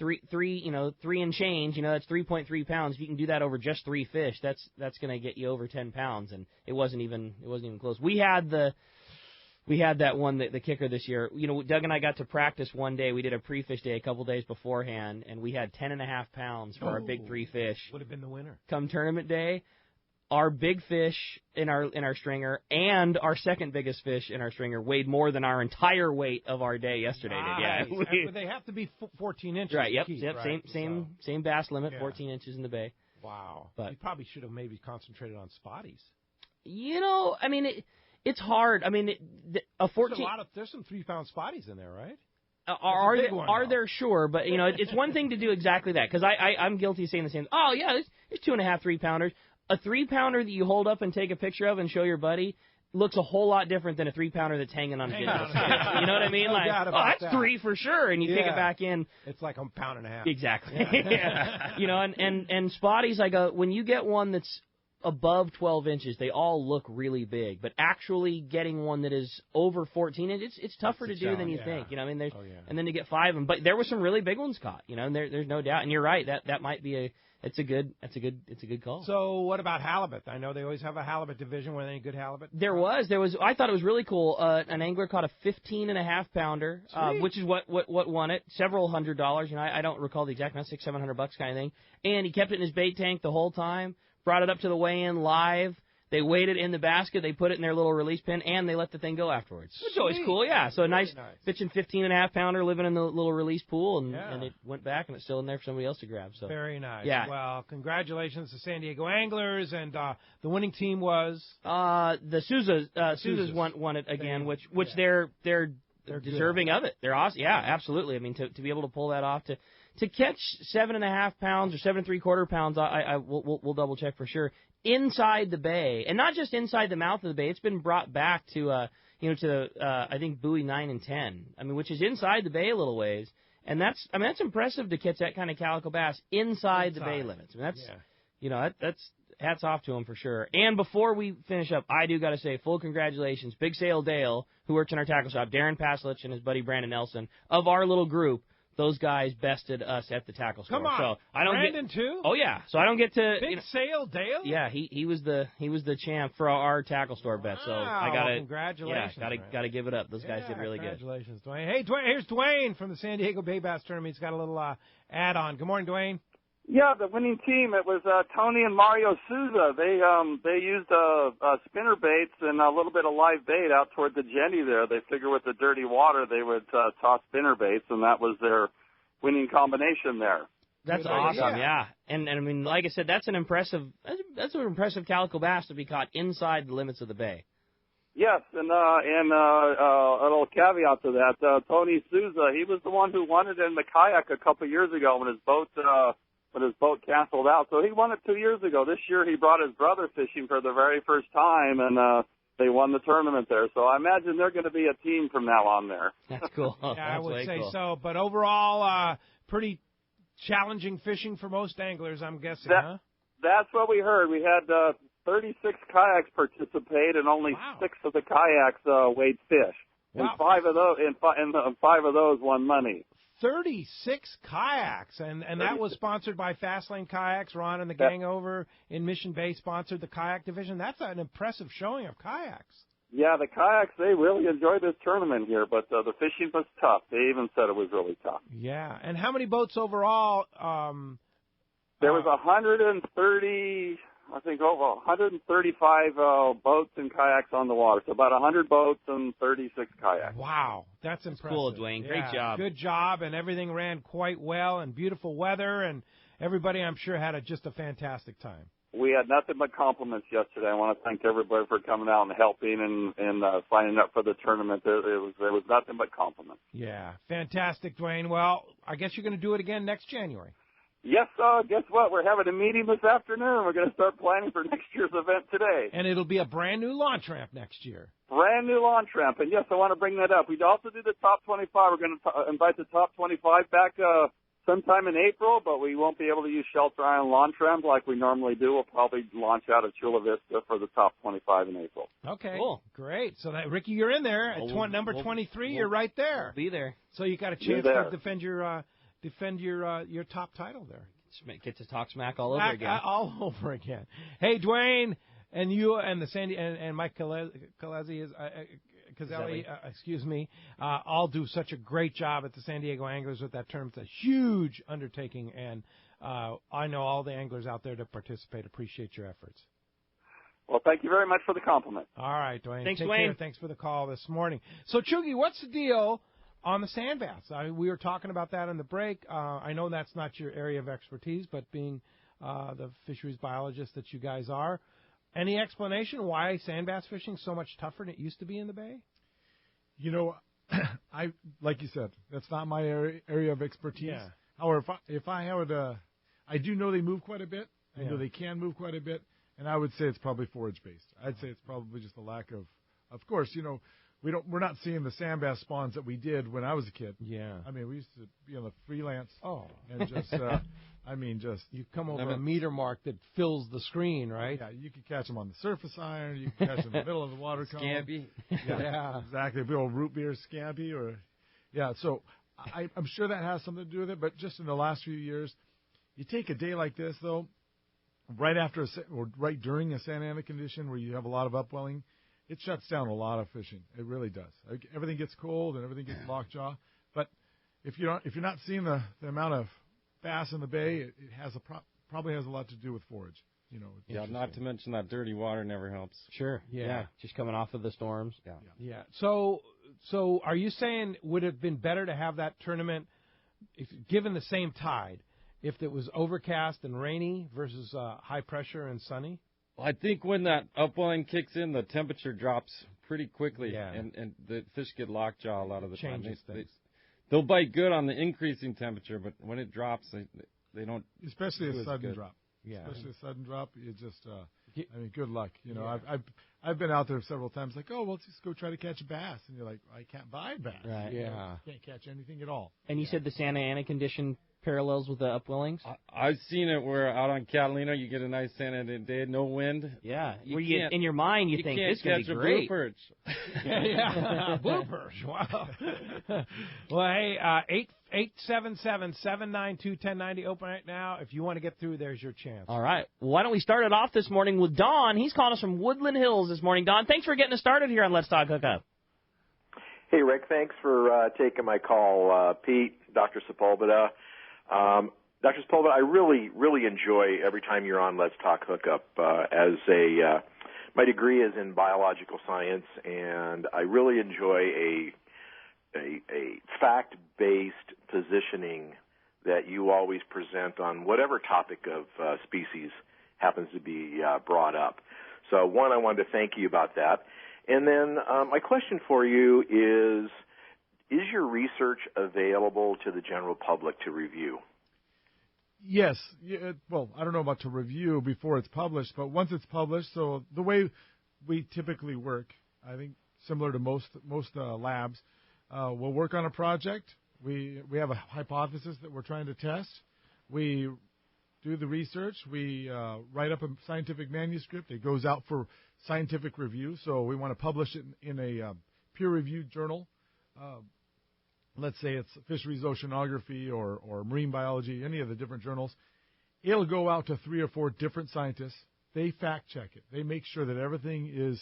three and change, that's 3.3 pounds. If you can do that over just 3 fish, that's going to get you over 10 pounds, and it wasn't even close. We had that one, the kicker this year. Doug and I got to practice one day. We did a pre-fish day a couple days beforehand, and we had 10.5 pounds for our big 3 fish. Would have been the winner. Come tournament day, our big fish in our stringer and our second biggest fish in our stringer weighed more than our entire weight of our day yesterday. Nice. Yeah, they have to be 14 inches. Right. Yep. Keep, yep. Right? Same bass limit, 14 inches in the bay. Wow. But you probably should have maybe concentrated on spotties. I mean, it's hard. I mean, a 14. There's some 3-pound spotties in there, right? Are there? Sure, but it's one thing to do exactly that, because I'm guilty of saying the same. Oh yeah, there's 2.5 3-pounders. A 3-pounder that you hold up and take a picture of and show your buddy looks a whole lot different than a 3-pounder that's hanging on a digital scale. You know what I mean? No doubt about that's 3 for sure, and you take it back in. It's like a pound and a half. Exactly. Yeah. And spotties, when you get one that's above 12 inches, they all look really big. But actually getting one that is over 14 inches, it's tougher to do than you think. And then to get 5 of them. But there were some really big ones caught. And there's no doubt. And you're right. That might be it's a good call. So what about halibut? I know they always have a halibut division. Were there any good halibut? There was. I thought it was really cool. An angler caught a 15.5 pounder, which is what won it. Several $100s. I don't recall the exact amount, $600-700 kind of thing. And he kept it in his bait tank the whole time. Brought it up to the weigh-in live. They weighed it in the basket. They put it in their little release pin, and they let the thing go afterwards. Which is always cool, yeah. So nice. Fishing 15.5 pounder, living in the little release pool, and it went back, and it's still in there for somebody else to grab. So very nice. Yeah. Well, congratulations to San Diego Anglers, and the winning team was the Sousa's won it again, which they're deserving of it. They're awesome. Yeah, absolutely. I mean, to be able to pull that off to catch 7.5 pounds or 7 3/4 pounds, we'll double check for sure, inside the bay, and not just inside the mouth of the bay. It's been brought back to I think buoy 9 and 10. I mean, which is inside the bay a little ways, and that's impressive to catch that kind of calico bass inside the bay limits. I mean, that's hats off to them for sure. And before we finish up, I do got to say full congratulations, Big Sail Dale, who works in our tackle shop, Darren Paslich and his buddy Brandon Nelson of our little group. Those guys bested us at the tackle store. Come on, so I don't Brandon too. Oh yeah, so I don't get to Big Sail Dale. Yeah, he was the champ for our tackle store bet. So I got congratulations. Yeah, got to give it up. Those guys did really good. Congratulations, Dwayne. Hey, Dwayne, here's Dwayne from the San Diego Bay Bass Tournament. He's got a little add-on. Good morning, Dwayne. Yeah, the winning team, it was Tony and Mario Souza. They used spinner baits and a little bit of live bait out toward the jetty there. They figured with the dirty water they would toss spinner baits, and that was their winning combination there. That's awesome, yeah. And I mean, like I said, that's an impressive calico bass to be caught inside the limits of the bay. Yes, and a little caveat to that, Tony Souza, he was the one who won it in the kayak a couple of years ago when his boat canceled out. So he won it 2 years ago. This year he brought his brother fishing for the very first time, and they won the tournament there. So I imagine they're going to be a team from now on there. That's cool. Yeah, I would say so. But overall, pretty challenging fishing for most anglers, I'm guessing, huh? That's what we heard. We had 36 kayaks participate, and only 6 of the kayaks weighed fish. Wow. And 5 of those won money. 36 kayaks, and that was sponsored by Fastlane Kayaks. Ron and the gang over in Mission Bay sponsored the kayak division. That's an impressive showing of kayaks. Yeah, the kayaks, they really enjoyed this tournament here, but the fishing was tough. They even said it was really tough. Yeah, and how many boats overall? There was 130, I think over 135 boats and kayaks on the water. So about 100 boats and 36 kayaks. Wow, that's impressive. Cool, Dwayne. Great job. Good job, and everything ran quite well, and beautiful weather, and everybody, I'm sure, had just a fantastic time. We had nothing but compliments yesterday. I want to thank everybody for coming out and helping and signing up for the tournament. There was nothing but compliments. Yeah, fantastic, Dwayne. Well, I guess you're going to do it again next January. Yes, guess what? We're having a meeting this afternoon. We're going to start planning for next year's event today. And it'll be a brand new launch ramp next year. Brand new launch ramp. And, yes, I want to bring that up. We also do the top 25. We're going to invite the top 25 back sometime in April, but we won't be able to use Shelter Island launch ramp like we normally do. We'll probably launch out of Chula Vista for the top 25 in April. Okay, cool. Great. So, Ricky, you're in there. At number 23, you're right there. Be there. So you got a chance to defend your top title there. Get to talk smack all over again. All over again. Hey, Dwayne, and you and the Sandy and Mike Cazelli all do such a great job at the San Diego Anglers with that term. It's a huge undertaking, and I know all the anglers out there that participate appreciate your efforts. Well, thank you very much for the compliment. All right, Dwayne. Thanks, Take Dwayne. care. Thanks for the call this morning. So, Chugey, what's the deal on the sand bass? We were talking about that in the break. I know that's not your area of expertise, but being the fisheries biologist that you guys are, Any explanation why sand bass fishing is so much tougher than it used to be in the bay? You know, I like you said, that's not my area of expertise. Yeah. However, if I would, I do know they move quite a bit. I know they can move quite a bit, and I would say it's probably forage based. I'd say it's probably just a lack of. Of course, you know, we're not seeing the sand bass spawns that we did when I was a kid. Yeah. I mean, we used to be on the freelance. Oh. And just, you come over a meter mark that fills the screen, right? Yeah, you could catch them on the surface iron. You could catch them in the middle of the water column. Scampi. Yeah, exactly. A big old root beer scampi, so I'm sure that has something to do with it. But just in the last few years, you take a day like this though, right after or right during a Santa Ana condition where you have a lot of upwelling, it shuts down a lot of fishing. It really does. Everything gets cold and everything gets lockjaw. But if you're not seeing the amount of bass in the bay, it has probably has a lot to do with forage. You know. Yeah, not to mention that dirty water never helps. Sure. Yeah. Just coming off of the storms. Yeah. So are you saying would it have been better to have that tournament given the same tide if it was overcast and rainy versus high pressure and sunny? Well, I think when that upwelling kicks in, the temperature drops pretty quickly, and the fish get lockjaw a lot of the time. They'll bite good on the increasing temperature, but when it drops, they don't. Especially a sudden drop. Yeah. Especially a sudden drop, you just. I mean, good luck. You know, I've been out there several times. Like, oh, well, let's just go try to catch a bass, and you're like, I can't buy bass. Right. Yeah. You can't catch anything at all. And you said the Santa Ana condition parallels with the upwellings? I've seen it where out on Catalina you get a nice Santa Ana day, no wind. Yeah, where in your mind you think this is going to be great. Blue perch. Blue perch. Wow. Well, hey, 877-792-1090 open right now. If you want to get through, there's your chance. All right. Well, why don't we start it off this morning with Don? He's calling us from Woodland Hills this morning. Don, thanks for getting us started here on Let's Talk Hookup. Hey, Rick, thanks for taking my call. Pete, Dr. Sepulveda. Dr. Sepulveda, I really, really enjoy every time you're on Let's Talk Hookup. My degree is in biological science, and I really enjoy a fact-based positioning that you always present on whatever topic of species happens to be brought up. So, one, I wanted to thank you about that. And then my question for you is your research available to the general public to review? Yes. Well, I don't know about to review before it's published, but once it's published, so the way we typically work, I think similar to most labs, we'll work on a project. We have a hypothesis that we're trying to test. We do the research. We write up a scientific manuscript. It goes out for scientific review, so we want to publish it in a peer-reviewed journal. Let's say it's Fisheries Oceanography or Marine Biology, any of the different journals. It'll go out to 3 or 4 different scientists. They fact-check it. They make sure that everything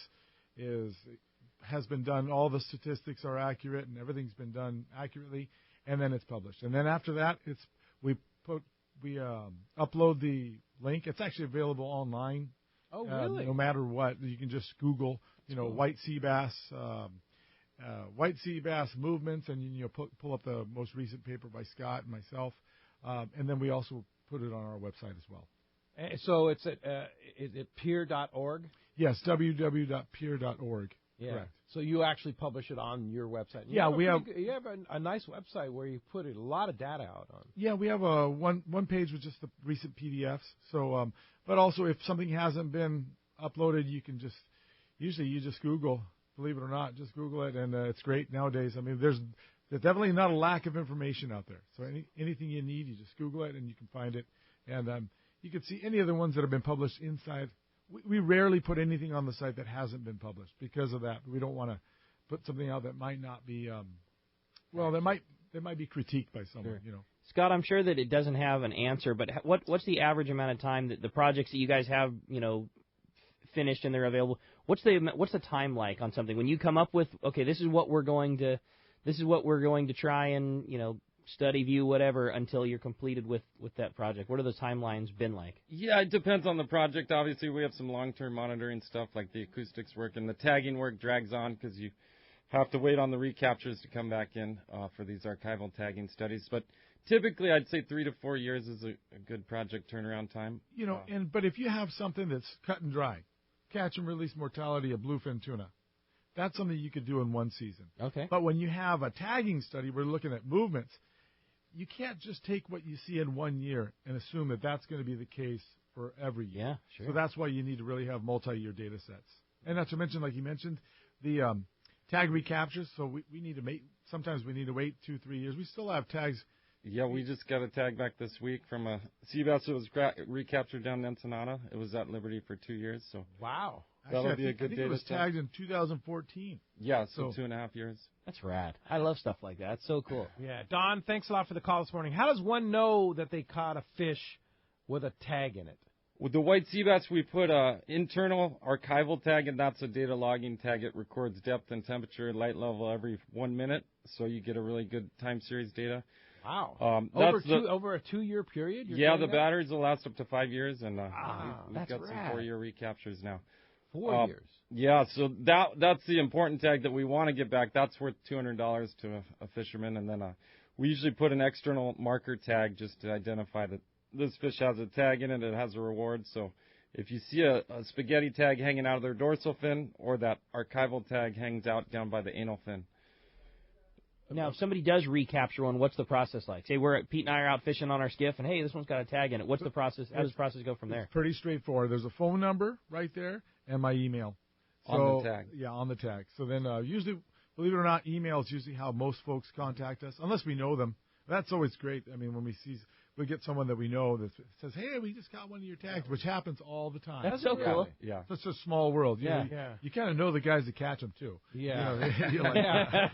has been done, all the statistics are accurate, and everything's been done accurately, and then it's published. And then after that, we upload the link. It's actually available online. Oh, really? No matter what, you can just Google, white sea bass movements, and you pull up the most recent paper by Scott and myself, and then we also put it on our website as well. So it's at is it PIER.org? Yes, www.PIER.org. Yeah. Correct. So you actually publish it on your website. Yeah, we have a nice website where you put a lot of data out on. Yeah, we have a one page with just the recent PDFs. So, but also if something hasn't been uploaded, you can just Google. Believe it or not, just Google it, and it's great nowadays. I mean, there's definitely not a lack of information out there. So anything you need, you just Google it, and you can find it. And you can see any of the ones that have been published inside. We rarely put anything on the site that hasn't been published because of that. We don't want to put something out that might not be, that might be critiqued by someone. Sure. Scott, I'm sure that it doesn't have an answer, but what's the average amount of time that the projects that you guys have, finished and they're available? What's the time like on something when you come up with, okay, this is what we're going to try and study, view, whatever, until you're completed with that project? What are the timelines been like? Yeah, it depends on the project. Obviously, we have some long-term monitoring stuff like the acoustics work, and the tagging work drags on because you have to wait on the recaptures to come back in for these archival tagging studies. But typically, I'd say 3 to 4 years is a good project turnaround time. But if you have something that's cut and dry, catch and release mortality of bluefin tuna. That's something you could do in one season. Okay. But when you have a tagging study, we're looking at movements. You can't just take what you see in 1 year and assume that that's going to be the case for every year. Yeah, sure. So that's why you need to really have multi-year data sets. And not to mention, like you mentioned, the tag recaptures. So we need to sometimes we need to wait 2-3 years. We still have tags. Yeah, we just got a tag back this week from a sea bass that was recaptured down in Ensenada. It was at Liberty for 2 years. So wow. That'll be a good I think data it was set. tagged in 2014. Yeah, so 2.5 years. That's rad. I love stuff like that. It's so cool. Yeah, Don, thanks a lot for the call this morning. How does one know that they caught a fish with a tag in it? With the white sea bass, we put a internal archival tag, and that's a data logging tag. It records depth and temperature and light level every 1 minute, so you get a really good time series data. Wow. Over a 2-year period? Yeah, the batteries will last up to 5 years, and we've got rad. some 4-year recaptures now. 4 years. Yeah, so that's the important tag that we want to get back. That's worth $200 to a fisherman, and then we usually put an external marker tag just to identify that this fish has a tag in it. It has a reward. So if you see a spaghetti tag hanging out of their dorsal fin, or that archival tag hangs out down by the anal fin. Now, if somebody does recapture one, what's the process like? Say Pete and I are out fishing on our skiff, and hey, this one's got a tag in it. What's the process? How does the process go from there? It's pretty straightforward. There's a phone number right there and my email. On the tag. Yeah, on the tag. So then usually, believe it or not, email is usually how most folks contact us, unless we know them. That's always great. I mean, when we get someone that we know that says, hey, we just got one of your tags, which happens all the time. That's so cool. Yeah. It's such a small world. You kind of know the guys that catch them, too. Yeah. You're like,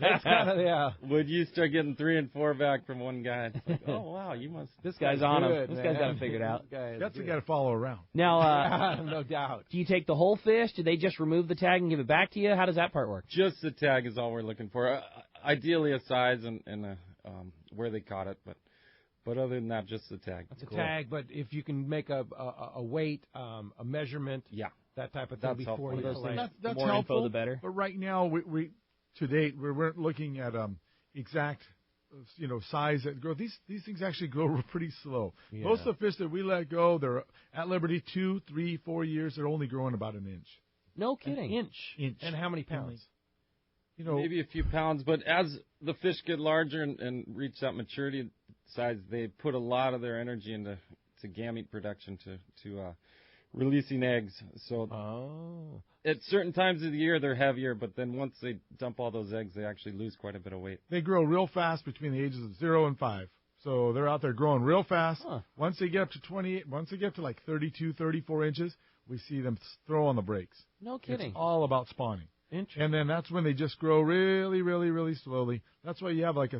It's kind of, yeah. When you start getting 3 and 4 back from one guy, it's like, oh, wow, you must. This guy's on him. This guy's got it figured out. That's the guy to follow around. Now, no doubt. Do you take the whole fish? Do they just remove the tag and give it back to you? How does that part work? Just the tag is all we're looking for. Ideally, a size and where they caught it, but other than that, just the tag. It's a tag, but if you can make a weight, a measurement, that type of thing before you collect. That's more helpful, info, the better. But right now, we to date, we weren't looking at exact, size that grow. These things actually grow pretty slow. Yeah. Most of the fish that we let go, they're at Liberty 2, 3, 4 years. They're only growing about an inch. No kidding. An inch. And how many pounds? Maybe a few pounds, but as the fish get larger and reach that maturity size, they put a lot of their energy into gamete production to releasing eggs. So at certain times of the year, they're heavier, but then once they dump all those eggs, they actually lose quite a bit of weight. They grow real fast between the ages of 0 and 5. So they're out there growing real fast. Once they get up to 28, once they get to like 32, 34 inches, we see them throw on the brakes. No kidding. It's all about spawning. Interesting. And then that's when they just grow really, really, really slowly. That's why you have like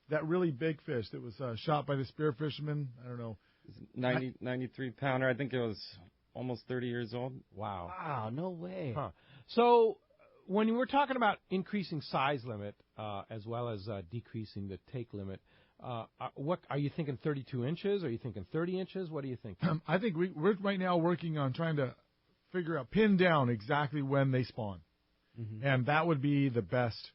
that really big fish that was shot by the spear fisherman. I don't know. 93 pounder. I think it was almost 30 years old. Wow. Wow, no way. Huh. So when you were talking about increasing size limit as well as decreasing the take limit, what are you thinking? 32 inches? Are you thinking 30 inches? What do you think? I think we're right now working on trying to pin down exactly when they spawn. Mm-hmm. And that would be the best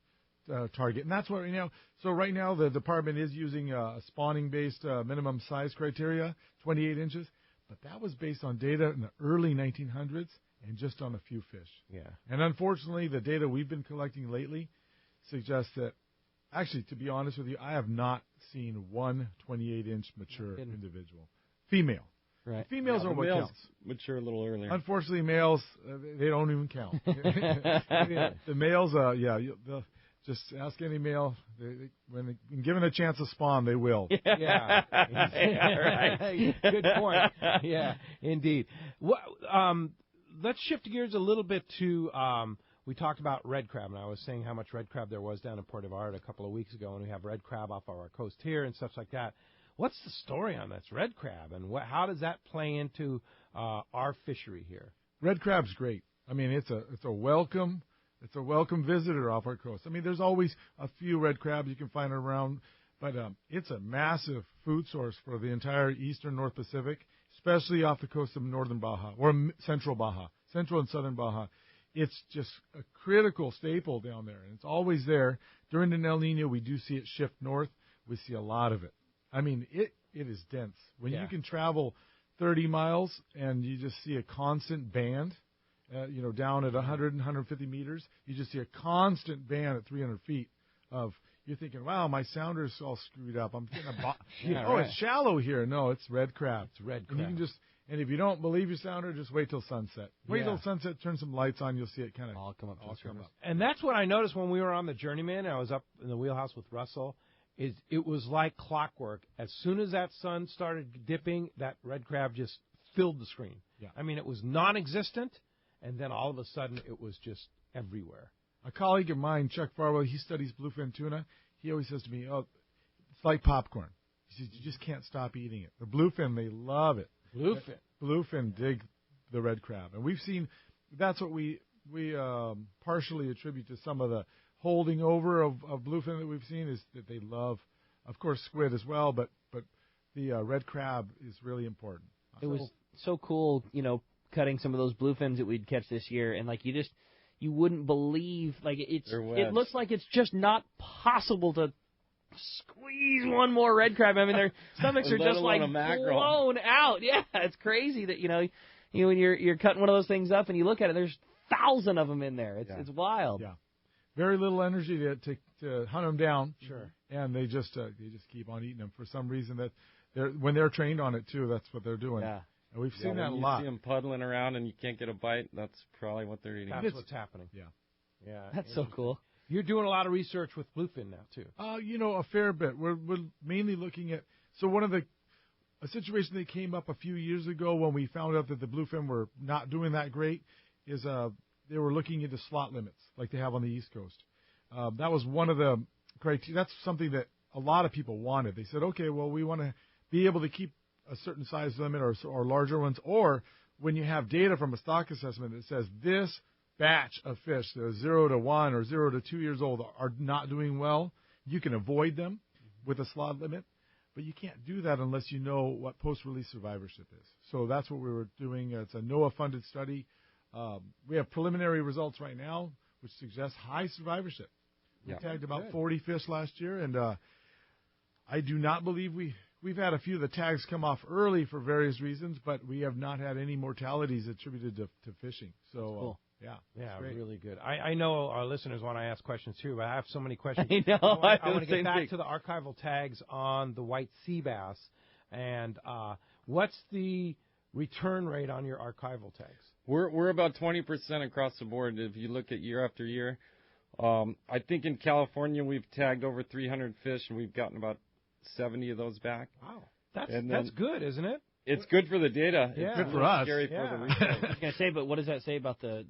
target. And that's what right now. So right now the department is using a spawning-based minimum size criteria, 28 inches. But that was based on data in the early 1900s and just on a few fish. Yeah. And unfortunately, the data we've been collecting lately suggests that, actually, to be honest with you, I have not seen one 28-inch mature individual. Female. Right. Females are what counts. Mature a little earlier. Unfortunately, males, they don't even count. The males, they'll just ask any male. When given a chance to spawn, they will. Yeah. Right. Good point. Yeah, indeed. Let's shift gears a little bit to, we talked about red crab, and I was saying how much red crab there was down in Port Vallarta a couple of weeks ago, and we have red crab off our coast here and stuff like that. What's the story on this red crab, and how does that play into our fishery here? Red crab's great. I mean, it's a welcome visitor off our coast. I mean, there's always a few red crabs you can find around, but it's a massive food source for the entire eastern North Pacific, especially off the coast of northern Baja or central and southern Baja. It's just a critical staple down there, and it's always there. During the El Nino, we do see it shift north. We see a lot of it. I mean, it is dense. When you can travel 30 miles and you just see a constant band, down at 100 and 150 meters. You just see a constant band at 300 feet of, you're thinking, wow, my sounder's all screwed up. I'm getting it's shallow here. No, it's red crab. It's red And crab. you can and if you don't believe your sounder, just wait till sunset. Wait till sunset, turn some lights on, you'll see it kind of all come up. And that's what I noticed when we were on the Journeyman. I was up in the wheelhouse with Russell. It was like clockwork. As soon as that sun started dipping, that red crab just filled the screen. Yeah. I mean, it was non-existent, and then all of a sudden it was just everywhere. A colleague of mine, Chuck Farwell, he studies bluefin tuna. He always says to me, oh, it's like popcorn. He says, you just can't stop eating it. The bluefin, they love it. Bluefin dig the red crab. And we've seen, that's what we partially attribute to some of the holding over of bluefin that we've seen, is that they love, of course, squid as well, but the red crab is really important. It was so cool, cutting some of those bluefins that we'd catch this year, and you wouldn't believe, it looks like it's just not possible to squeeze one more red crab. I mean, their stomachs are just blown out. Yeah, it's crazy that when you're cutting one of those things up and you look at it, there's 1,000 of them in there. It's wild. Yeah, very little energy to hunt them down. Sure, and they just keep on eating them for some reason. That when they're trained on it too, that's what they're doing. Yeah. And we've seen that a lot. lot. You see them puddling around and you can't get a bite. That's probably what they're eating. That's what's happening. Yeah. That's so cool. You're doing a lot of research with bluefin now too. A fair bit. We're mainly looking at. So a situation that came up a few years ago when we found out that the bluefin were not doing that great is they were looking into slot limits like they have on the East Coast. That was one of the criteria. That's something that a lot of people wanted. They said, okay, well, we want to be able to keep a certain size limit or larger ones, or when you have data from a stock assessment that says this batch of fish that are 0 to 1 or 0 to 2 years old are not doing well, you can avoid them with a slot limit, but you can't do that unless you know what post-release survivorship is. So that's what we were doing. It's a NOAA-funded study. We have preliminary results right now, which suggest high survivorship. We tagged about 40 fish last year, and I do not believe we've had a few of the tags come off early for various reasons, but we have not had any mortalities attributed to fishing. So, cool. Really good. I know our listeners want to ask questions too, but I have so many questions. I know. I want to get back to the archival tags on the white sea bass, and what's the return rate on your archival tags? We're about 20% across the board if you look at year after year. I think in California we've tagged over 300 fish and we've gotten about 70 of those back. Wow, that's good, isn't it? It's good for the data. Yeah. It's good for us. Scary for the research. I was going to say, but what does that say about the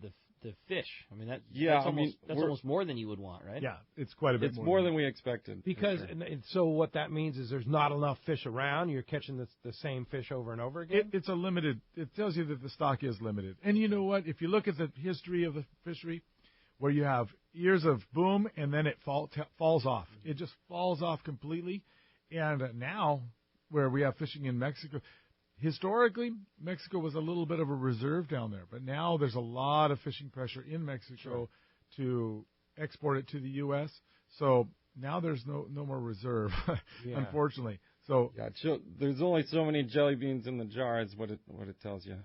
fish? I mean, that's almost more than you would want, right? Yeah, it's quite a bit more. It's more than we expected. Because and so what that means is there's not enough fish around. You're catching the same fish over and over again. It's a limited. It tells you that the stock is limited. And you know what? If you look at the history of the fishery, where you have years of boom and then it falls off. It just falls off completely. And now, where we have fishing in Mexico, historically, Mexico was a little bit of a reserve down there. But now there's a lot of fishing pressure in Mexico to export it to the U.S. So now there's no more reserve, unfortunately. So there's only so many jelly beans in the jar is what it tells you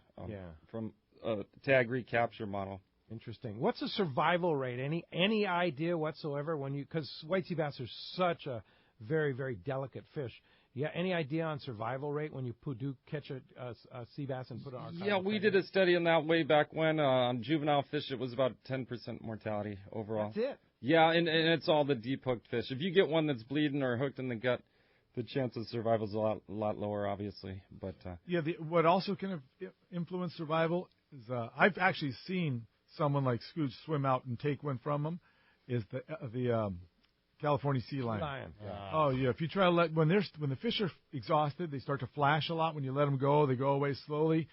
from a tag recapture model. Interesting. What's the survival rate? Any idea whatsoever because white sea bass are such a very, very delicate fish. Yeah, any idea on survival rate when you do catch a sea bass and put it on? Yeah, we did a study on that way back when on juvenile fish. It was about 10% mortality overall. That's it. Yeah, and it's all the deep hooked fish. If you get one that's bleeding or hooked in the gut, the chance of survival is a lot lower, obviously. But what also can influence survival is I've actually seen someone like Scooch swim out and take one from them. Is the California sea lion. Oh yeah, if you try to when the fish are exhausted, they start to flash a lot. When you let them go, they go away slowly.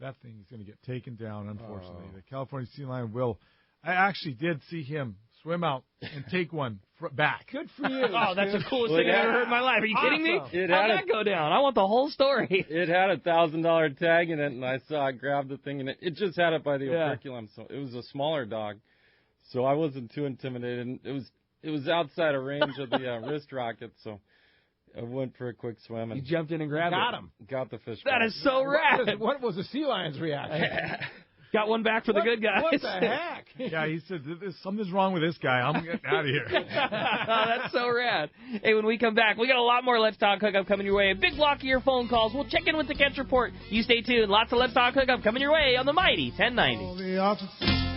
That thing is going to get taken down, unfortunately. The California sea lion will. I actually did see him swim out and take one back. Good for you. Oh, that's the coolest thing I've ever heard in my life. Are you kidding me? How'd that go down? I want the whole story. It had a $1,000 tag in it, and I saw it grab the thing, and it just had it by the operculum. So it was a smaller dog, so I wasn't too intimidated. And it was outside of range of the wrist rocket, so I went for a quick swim. And you jumped in and grabbed him. Got the fish. That is so rad. What was the sea lion's reaction? Got one back for the good guys. What the heck? Yeah, he said, something's wrong with this guy. I'm getting out of here. That's so rad. Hey, when we come back, we got a lot more Let's Talk Hookup coming your way. A big block of your phone calls. We'll check in with the catch report. You stay tuned. Lots of Let's Talk Hookup coming your way on the Mighty 1090.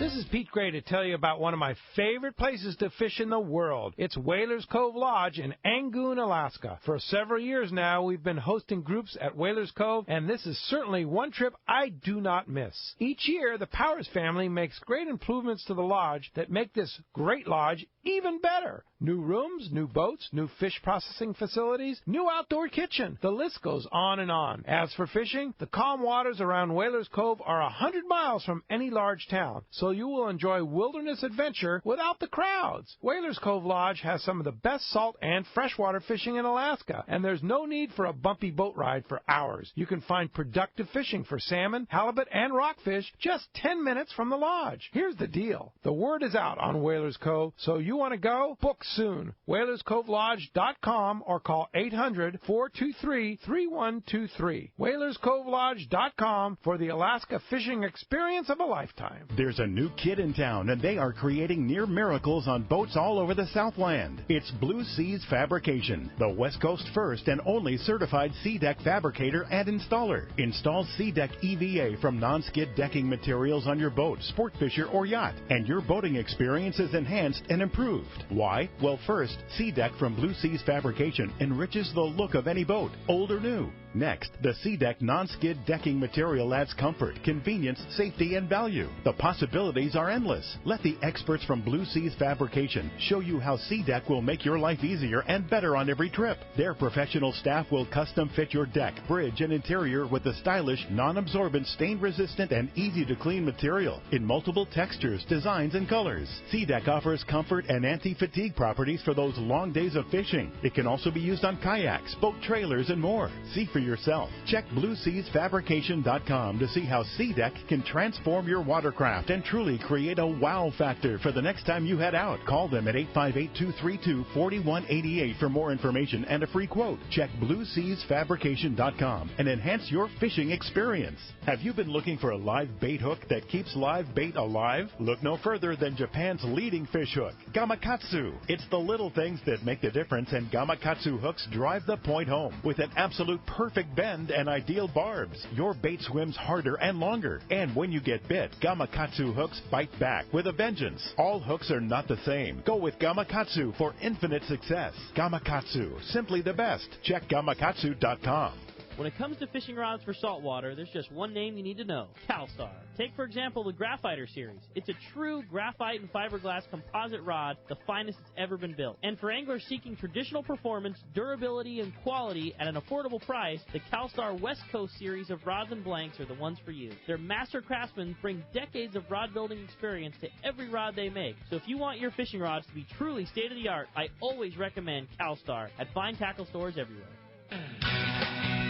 This is Pete Gray to tell you about one of my favorite places to fish in the world. It's Whalers Cove Lodge in Angoon, Alaska. For several years now, we've been hosting groups at Whalers Cove, and this is certainly one trip I do not miss. Each year, the Powers family makes great improvements to the lodge that make this great lodge even better. New rooms, new boats, new fish processing facilities, new outdoor kitchen. The list goes on and on. As for fishing, the calm waters around Whalers Cove are 100 miles from any large town, so you will enjoy wilderness adventure without the crowds. Whalers Cove Lodge has some of the best salt and freshwater fishing in Alaska, and there's no need for a bumpy boat ride for hours. You can find productive fishing for salmon, halibut, and rockfish just 10 minutes from the lodge. Here's the deal. The word is out on Whalers Cove, so you want to go? Book soon. WhalersCoveLodge.com or call 800-423-3123. WhalersCoveLodge.com for the Alaska fishing experience of a lifetime. There's a new kid in town, and they are creating near miracles on boats all over the Southland. It's Blue Seas Fabrication, the West Coast first and only certified sea deck fabricator and installer. Install sea deck EVA from non-skid decking materials on your boat, sport fisher, or yacht, and your boating experience is enhanced and improved. Why? Well, first, sea deck from Blue Seas Fabrication enriches the look of any boat, old or new. Next, the Sea Deck non-skid decking material adds comfort, convenience, safety, and value. The possibilities are endless. Let the experts from Blue Seas Fabrication show you how Sea Deck will make your life easier and better on every trip. Their professional staff will custom fit your deck, bridge, and interior with the stylish, non-absorbent, stain-resistant, and easy-to-clean material in multiple textures, designs, and colors. Sea Deck offers comfort and anti-fatigue properties for those long days of fishing. It can also be used on kayaks, boat trailers, and more. See for yourself. Check BlueSeasFabrication.com to see how Sea Deck can transform your watercraft and truly create a wow factor for the next time you head out. Call them at 858-232-4188 for more information and a free quote. Check BlueSeasFabrication.com and enhance your fishing experience. Have you been looking for a live bait hook that keeps live bait alive? Look no further than Japan's leading fish hook, Gamakatsu. It's the little things that make the difference, and Gamakatsu hooks drive the point home with an absolute perfect bend and ideal barbs. Your bait swims harder and longer, and when you get bit, Gamakatsu hooks bite back with a vengeance. All hooks are not the same. Go with Gamakatsu for infinite success. Gamakatsu, simply the best. Check Gamakatsu.com. When it comes to fishing rods for saltwater, there's just one name you need to know, CalStar. Take, for example, the Graphiter series. It's a true graphite and fiberglass composite rod, the finest that's ever been built. And for anglers seeking traditional performance, durability, and quality at an affordable price, the CalStar West Coast series of rods and blanks are the ones for you. Their master craftsmen bring decades of rod building experience to every rod they make. So if you want your fishing rods to be truly state-of-the-art, I always recommend CalStar at fine tackle stores everywhere.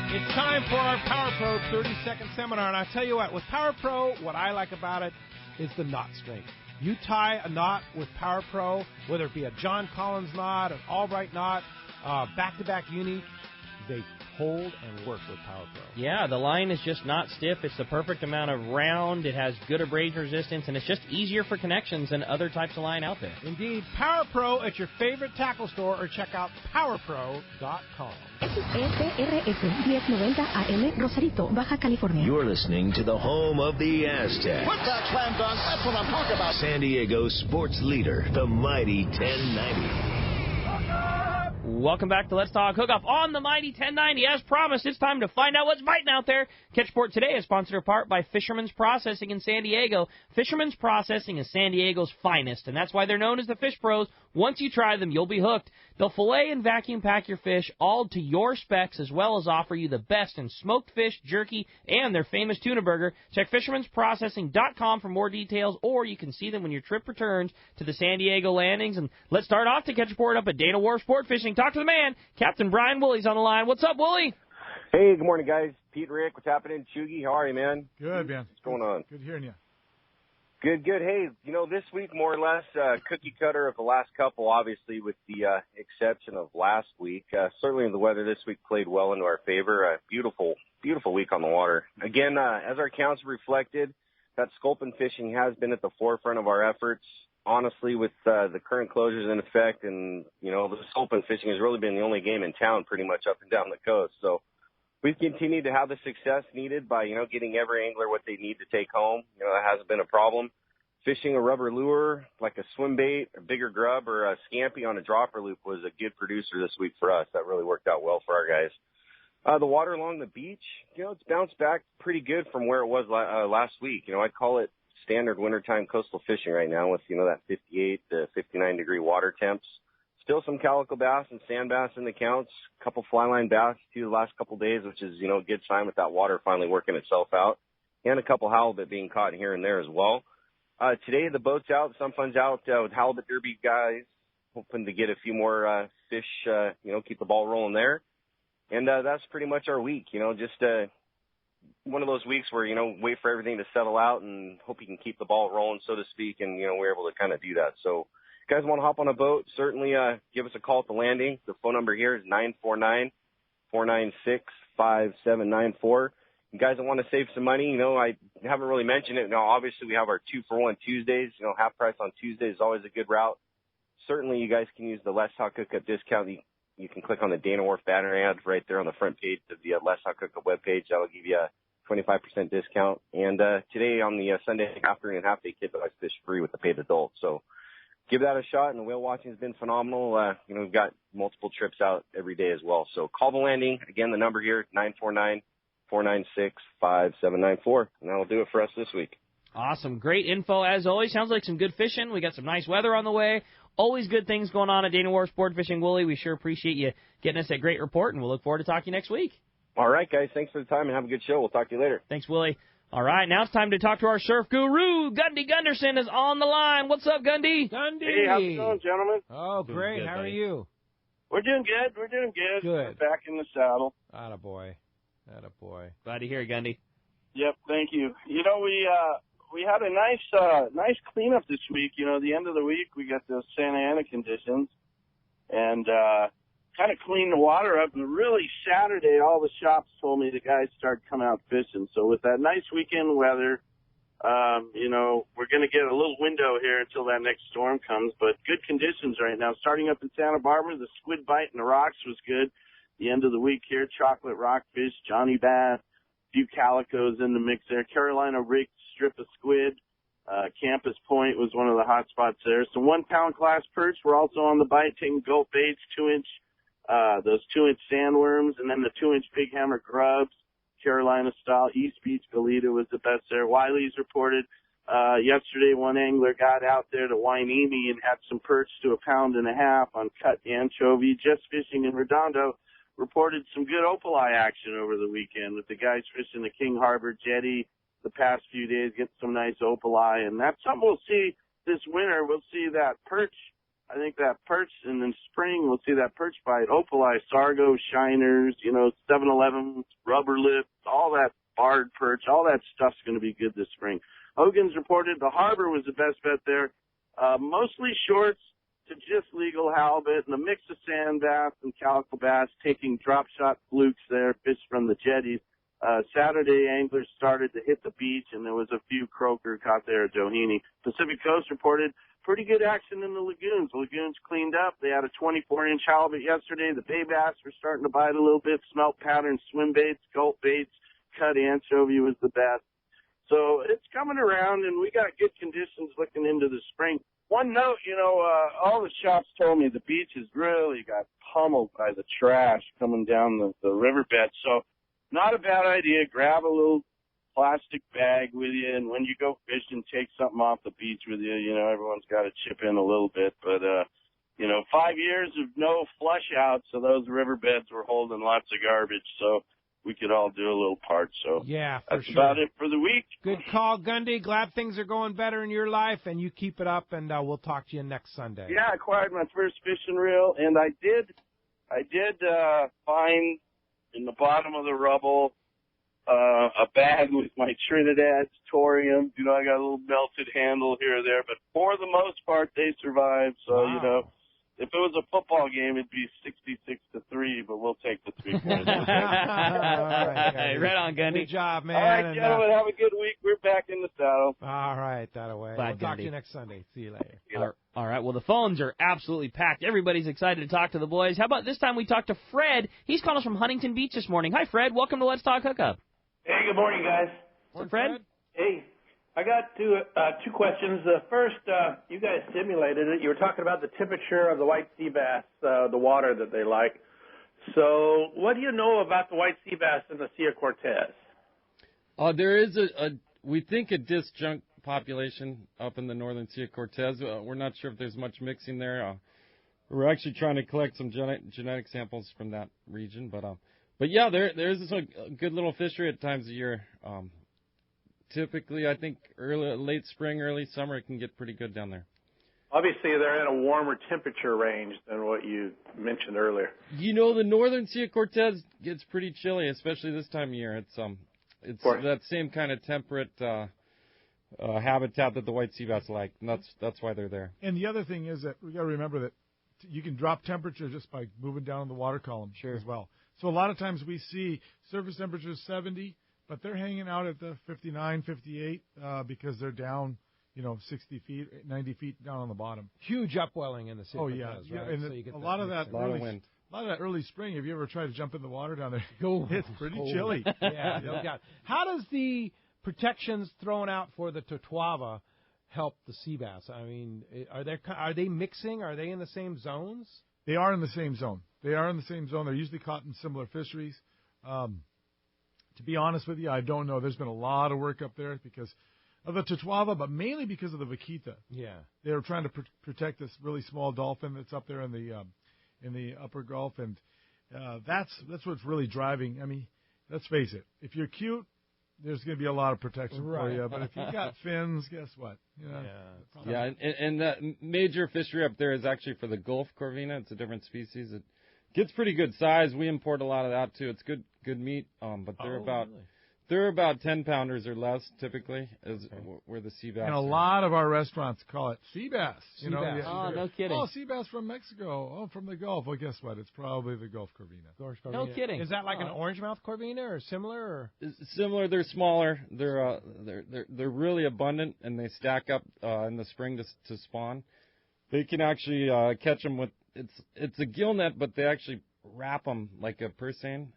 It's time for our Power Pro 30-second seminar, and I tell you what, with Power Pro, what I like about it is the knot strength. You tie a knot with Power Pro, whether it be a John Collins knot, an Albright knot, back-to-back uni, they hold and work with Power Pro. Yeah, the line is just not stiff. It's the perfect amount of round. It has good abrasion resistance, and it's just easier for connections than other types of line out there. Indeed. Power Pro at your favorite tackle store, or check out PowerPro.com. XEPRS 1090 AM, Rosarito, Baja California. You're listening to the home of the Aztecs. Put that slam dunk. That's what I'm talking about. San Diego sports leader, the Mighty 1090. Welcome back to Let's Talk Hookup on the Mighty 1090. As promised, it's time to find out what's biting out there. Catchport today is sponsored in part by Fisherman's Processing in San Diego. Fisherman's Processing is San Diego's finest, and that's why they're known as the Fish Pros. Once you try them, you'll be hooked. They'll fillet and vacuum pack your fish all to your specs, as well as offer you the best in smoked fish, jerky, and their famous tuna burger. Check fishermansprocessing.com for more details, or you can see them when your trip returns to the San Diego landings. And let's start off to catch a port up at Dana Wharf Sport Fishing. Talk to the man, Captain Brian Woolley's on the line. What's up, Woolley? Hey, good morning, guys. Pete, Rick, what's happening? Chugey, how are you, man? Good, man. What's going on? Good hearing you. Good. Hey, this week, more or less, cookie cutter of the last couple, obviously, with the exception of last week. Certainly the weather this week played well into our favor. Beautiful week on the water. Again, as our counts reflected, that sculpin fishing has been at the forefront of our efforts. Honestly, with the current closures in effect, and the sculpin fishing has really been the only game in town pretty much up and down the coast. So we've continued to have the success needed by getting every angler what they need to take home. That hasn't been a problem. Fishing a rubber lure like a swim bait, a bigger grub, or a scampi on a dropper loop was a good producer this week for us. That really worked out well for our guys. The water along the beach, it's bounced back pretty good from where it was last week. I'd call it standard wintertime coastal fishing right now with, that 58 to 59 degree water temps. Still some calico bass and sand bass in the counts, a couple fly line bass the last couple days, which is, a good sign with that water finally working itself out, and a couple halibut being caught here and there as well. Today the boat's out, some fun's out with halibut derby guys, hoping to get a few more fish, keep the ball rolling there. And that's pretty much our week, just one of those weeks where, wait for everything to settle out and hope you can keep the ball rolling, so to speak, and, we're able to kind of do that. So if you guys want to hop on a boat, certainly give us a call at the landing. The phone number here is 949-496-5794. You guys that want to save some money, I haven't really mentioned it. Now, obviously, we have our 2-for-1 Tuesdays. Half price on Tuesdays is always a good route. Certainly, you guys can use the Let's Talk Hookup discount. You can click on the Dana Wharf banner ad right there on the front page of the Let's Talk Hookup webpage. That will give you a 25% discount. And today on the Sunday afternoon and half-day kit, I fish free with the paid adult. So give that a shot, and the whale watching has been phenomenal. We've got multiple trips out every day as well. So call the landing. Again, the number here, 949-496-5794. And that'll do it for us this week. Awesome. Great info, as always. Sounds like some good fishing. We got some nice weather on the way. Always good things going on at Dana Wharf Sport Fishing. Wooly, we sure appreciate you getting us that great report, and we'll look forward to talking to you next week. All right, guys. Thanks for the time, and have a good show. We'll talk to you later. Thanks, Willie. All right, now it's time to talk to our surf guru. Gundy Gunderson is on the line. What's up, Gundy? Hey, how's it going, gentlemen? Oh, great. Good, how buddy. are you? We're doing good. Good. We're back in the saddle. Attaboy. Glad to hear it, Gundy. Yep, thank you. We had a nice cleanup this week. The end of the week, we got the Santa Ana conditions, and kind of cleaned the water up. And really, Saturday, all the shops told me the guys started coming out fishing. So with that nice weekend weather, we're going to get a little window here until that next storm comes. But good conditions right now. Starting up in Santa Barbara, the squid bite in the rocks was good. The end of the week here, chocolate rockfish, Johnny bass, few calicos in the mix there. Carolina rigged strip of squid. Campus Point was one of the hot spots there. Some 1 pound class perch were also on the bite, taking gulp baits, 2-inch, those 2-inch sandworms, and then the 2-inch big hammer grubs, Carolina style. East Beach Goleta was the best there. Wiley's reported, yesterday one angler got out there to Hueneme and had some perch to 1.5 pounds on cut anchovy. Just Fishing in Redondo reported some good opali action over the weekend with the guys fishing the King Harbor jetty the past few days, get some nice opali, and that's something we'll see this winter. We'll see that perch. I think that perch, and in spring we'll see that perch bite, opali, sargo, shiners, 7-Eleven, rubber lips, all that barred perch, all that stuff's going to be good this spring. Hogan's reported the harbor was the best bet there, mostly shorts to just legal halibut and a mix of sand bass and calico bass, taking drop shot flukes there, fish from the jetties. Saturday, anglers started to hit the beach, and there was a few croaker caught there at Doheny. Pacific Coast reported pretty good action in the lagoons. The lagoons cleaned up. They had a 24-inch halibut yesterday. The bay bass were starting to bite a little bit. Smelt pattern, swim baits, gulp baits, cut anchovy was the best. So it's coming around, and we got good conditions looking into the spring. One note, all the shops told me the beach has really got pummeled by the trash coming down the riverbed. So not a bad idea. Grab a little plastic bag with you, and when you go fishing, take something off the beach with you. Everyone's got to chip in a little bit. But, 5 years of no flush out, so those riverbeds were holding lots of garbage. So we could all do a little part. So yeah, that's sure. about it for the week. Good call, Gundy. Glad things are going better in your life, and you keep it up, and we'll talk to you next Sunday. Yeah, I acquired my first fishing reel, and I did find in the bottom of the rubble a bag with my Trinidad Torium. I got a little melted handle here or there, but for the most part, they survived. So, wow. if it was a football game, it'd be 66-3, but we'll take the 3 points. All right, right on, Gundy. Good job, man. All right, gentlemen, have a good week. We're back in the saddle. All right, that away. Bye, We'll talk Gundy. to you next Sunday. See you later. All right, well, the phones are absolutely packed. Everybody's excited to talk to the boys. How about this time we talk to Fred? He's calling us from Huntington Beach this morning. Hi, Fred. Welcome to Let's Talk Hookup. Hey, good morning, guys. Morning, Fred? Hey, I got two questions. First, you guys simulated it. You were talking about the temperature of the white sea bass, the water that they like. So what do you know about the white sea bass in the Sea of Cortez? There is we think a disjunct population up in the northern Sea of Cortez. We're not sure if there's much mixing there. We're actually trying to collect some genetic samples from that region, but yeah, there is a good little fishery at times of year. Typically, I think late spring, early summer, it can get pretty good down there. Obviously, they're in a warmer temperature range than what you mentioned earlier. You know, the northern Sea of Cortez gets pretty chilly, especially this time of year. It's that same kind of temperate habitat that the white sea bass like, and that's why they're there. And the other thing is that we got to remember that you can drop temperature just by moving down the water column as well. So a lot of times we see surface temperatures 70, but they're hanging out at the 59, 58 because they're down, 60 feet, 90 feet down on the bottom. Huge upwelling in the city. Oh, yeah. Right? And so you get a lot of that wind. A lot of that early spring, if you ever try to jump in the water down there, it's pretty cold. chilly. Yeah, no doubt. How does the protections thrown out for the Totoaba help the sea bass? I mean, are they mixing? Are they in the same zones? They are in the same zone. They're usually caught in similar fisheries. To be honest with you, I don't know. There's been a lot of work up there because of the Totoaba, but mainly because of the vaquita. Yeah. They were trying to protect this really small dolphin that's up there in the upper Gulf, and that's what's really driving. I mean, let's face it. If you're cute, there's going to be a lot of protection for you. But if you've got fins, guess what? And that major fishery up there is actually for the Gulf corvina. It's a different species. It gets pretty good size. We import a lot of that too. It's good meat. But they're about 10-pounders or less typically, where the sea bass. And a lot of our restaurants call it sea bass. Sea bass. No kidding. Oh, sea bass from Mexico. Oh, from the Gulf. Well, guess what? It's probably the Gulf corvina. No kidding. Is that like an orangemouth corvina or similar? Or? Similar. They're smaller. They're really abundant, and they stack up in the spring to spawn. They can actually catch them with it's a gill net, but they actually wrap them like a purse seine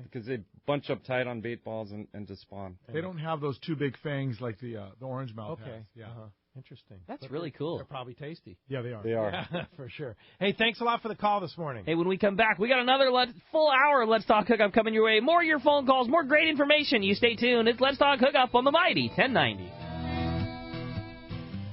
because they bunch up tight on bait balls and to spawn. They don't have those two big fangs like the orangemouth has. Yeah. Interesting. That's really cool. They're probably tasty. Yeah, they are. They are. Yeah, for sure. Hey, thanks a lot for the call this morning. Hey, when we come back, we got another full hour of Let's Talk Hookup coming your way. More of your phone calls, more great information. You stay tuned. It's Let's Talk Hookup on the Mighty 1090.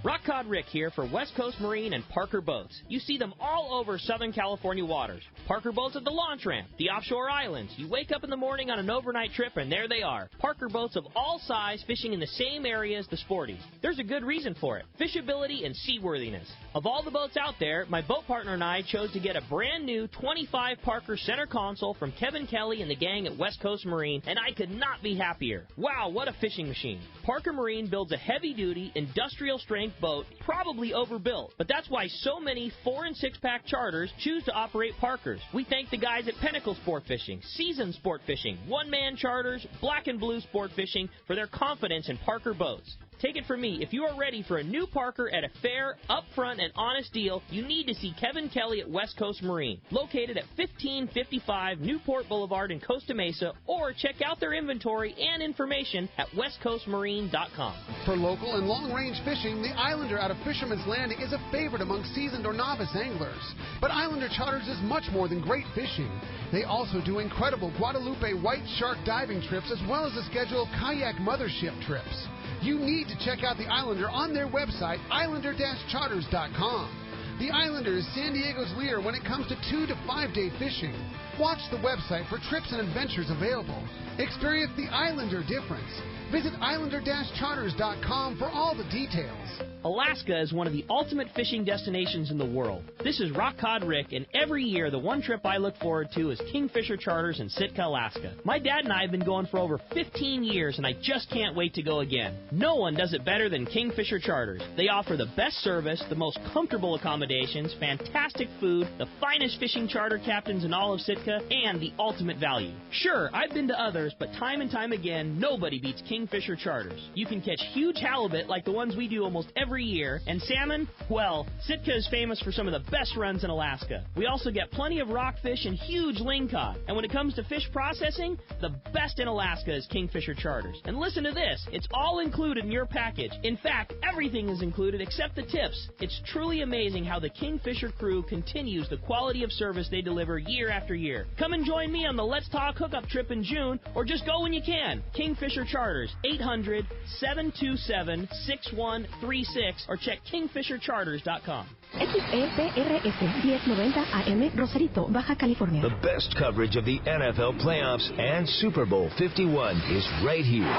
Rock Cod Rick here for West Coast Marine and Parker Boats. You see them all over Southern California waters. Parker Boats at the launch ramp, the offshore islands. You wake up in the morning on an overnight trip and there they are. Parker Boats of all size fishing in the same area as the sporties. There's a good reason for it. Fishability and seaworthiness. Of all the boats out there, my boat partner and I chose to get a brand new 25 Parker center console from Kevin Kelly and the gang at West Coast Marine, and I could not be happier. Wow, what a fishing machine. Parker Marine builds a heavy-duty, industrial-strength boat, probably overbuilt, but that's why so many 4- and 6-pack charters choose to operate Parkers. We thank the guys at Pinnacle Sport Fishing, Season Sport Fishing, One-Man Charters, Black and Blue Sport Fishing for their confidence in Parker boats. Take it from me, if you are ready for a new Parker at a fair, upfront, and honest deal, you need to see Kevin Kelly at West Coast Marine, located at 1555 Newport Boulevard in Costa Mesa, or check out their inventory and information at westcoastmarine.com. For local and long-range fishing, the Islander out of Fisherman's Landing is a favorite among seasoned or novice anglers. But Islander Charters is much more than great fishing. They also do incredible Guadalupe white shark diving trips as well as a schedule of kayak mothership trips. You need to check out the Islander on their website, islander-charters.com. The Islander is San Diego's leader when it comes to 2- to 5-day fishing. Watch the website for trips and adventures available. Experience the Islander difference. Visit islander-charters.com for all the details. Alaska is one of the ultimate fishing destinations in the world. This is Rock Cod Rick, and every year the one trip I look forward to is Kingfisher Charters in Sitka, Alaska. My dad and I have been going for over 15 years, and I just can't wait to go again. No one does it better than Kingfisher Charters. They offer the best service, the most comfortable accommodations, fantastic food, the finest fishing charter captains in all of Sitka, and the ultimate value. Sure, I've been to others, but time and time again, nobody beats Kingfisher Charters. You can catch huge halibut like the ones we do almost every year, and salmon, well, Sitka is famous for some of the best runs in Alaska. We also get plenty of rockfish and huge lingcod. And when it comes to fish processing, the best in Alaska is Kingfisher Charters. And listen to this, it's all included in your package. In fact, everything is included except the tips. It's truly amazing how the Kingfisher crew continues the quality of service they deliver year after year. Come and join me on the Let's Talk Hookup trip in June, or just go when you can. Kingfisher Charters, 800-727-6136, or check kingfishercharters.com. XEPRS 1090 AM, Rosarito, Baja California. The best coverage of the NFL playoffs and Super Bowl 51 is right here.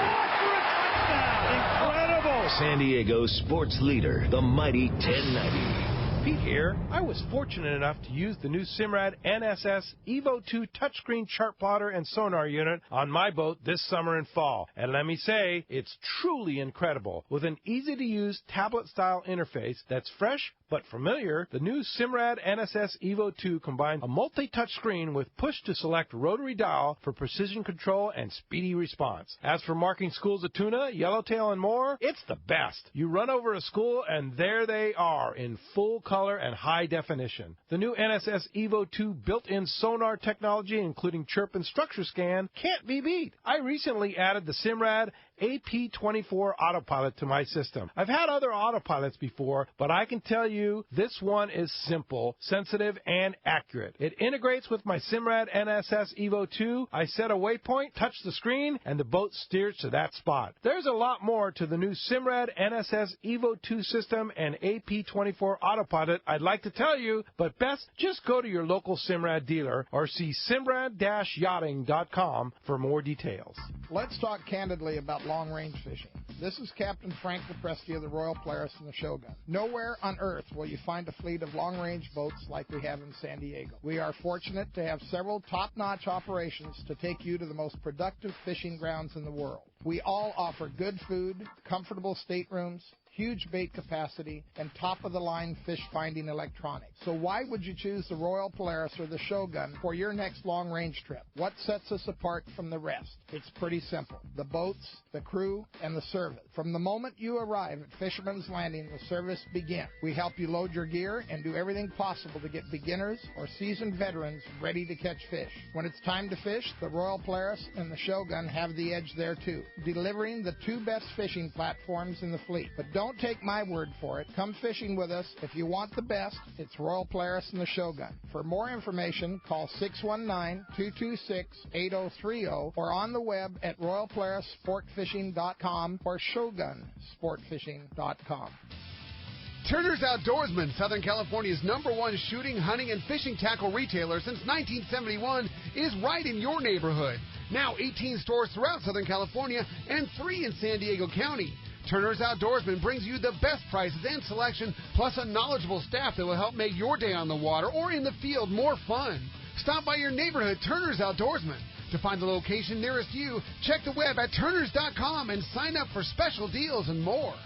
Incredible! San Diego's sports leader, the mighty 1090. Pete here. I was fortunate enough to use the new Simrad NSS Evo 2 touchscreen chart plotter and sonar unit on my boat this summer and fall. And let me say, it's truly incredible. With an easy-to-use tablet-style interface that's fresh but familiar, the new Simrad NSS Evo 2 combines a multi-touch screen with push-to-select rotary dial for precision control and speedy response. As for marking schools of tuna, yellowtail, and more, it's the best. You run over a school, and there they are in full color and high definition. The new NSS Evo 2 built-in sonar technology, including chirp and structure scan, can't be beat. I recently added the Simrad AP24 autopilot to my system. I've had other autopilots before, but I can tell you this one is simple, sensitive, and accurate. It integrates with my Simrad NSS Evo 2. I set a waypoint, touch the screen, and the boat steers to that spot. There's a lot more to the new Simrad NSS Evo 2 system and AP24 autopilot I'd like to tell you, but best just go to your local Simrad dealer or see simrad-yachting.com for more details. Let's talk candidly about long-range fishing. This is Captain Frank DePresti of the Royal Polaris and the Shogun. Nowhere on Earth will you find a fleet of long-range boats like we have in San Diego. We are fortunate to have several top-notch operations to take you to the most productive fishing grounds in the world. We all offer good food, comfortable staterooms, huge bait capacity, and top-of-the-line fish-finding electronics. So why would you choose the Royal Polaris or the Shogun for your next long-range trip? What sets us apart from the rest? It's pretty simple. The boats, the crew, and the service. From the moment you arrive at Fisherman's Landing, the service begins. We help you load your gear and do everything possible to get beginners or seasoned veterans ready to catch fish. When it's time to fish, the Royal Polaris and the Shogun have the edge there too, delivering the two best fishing platforms in the fleet. But don't take my word for it. Come fishing with us. If you want the best, it's Royal Polaris and the Shogun. For more information, call 619-226-8030 or on the web at royalpolarissportfishing.com or shogunsportfishing.com. Turner's Outdoorsman, Southern California's #1 shooting, hunting, and fishing tackle retailer since 1971, is right in your neighborhood. Now 18 stores throughout Southern California and 3 in San Diego County. Turner's Outdoorsman brings you the best prices and selection, plus a knowledgeable staff that will help make your day on the water or in the field more fun. Stop by your neighborhood Turner's Outdoorsman. To find the location nearest you, check the web at turners.com and sign up for special deals and more.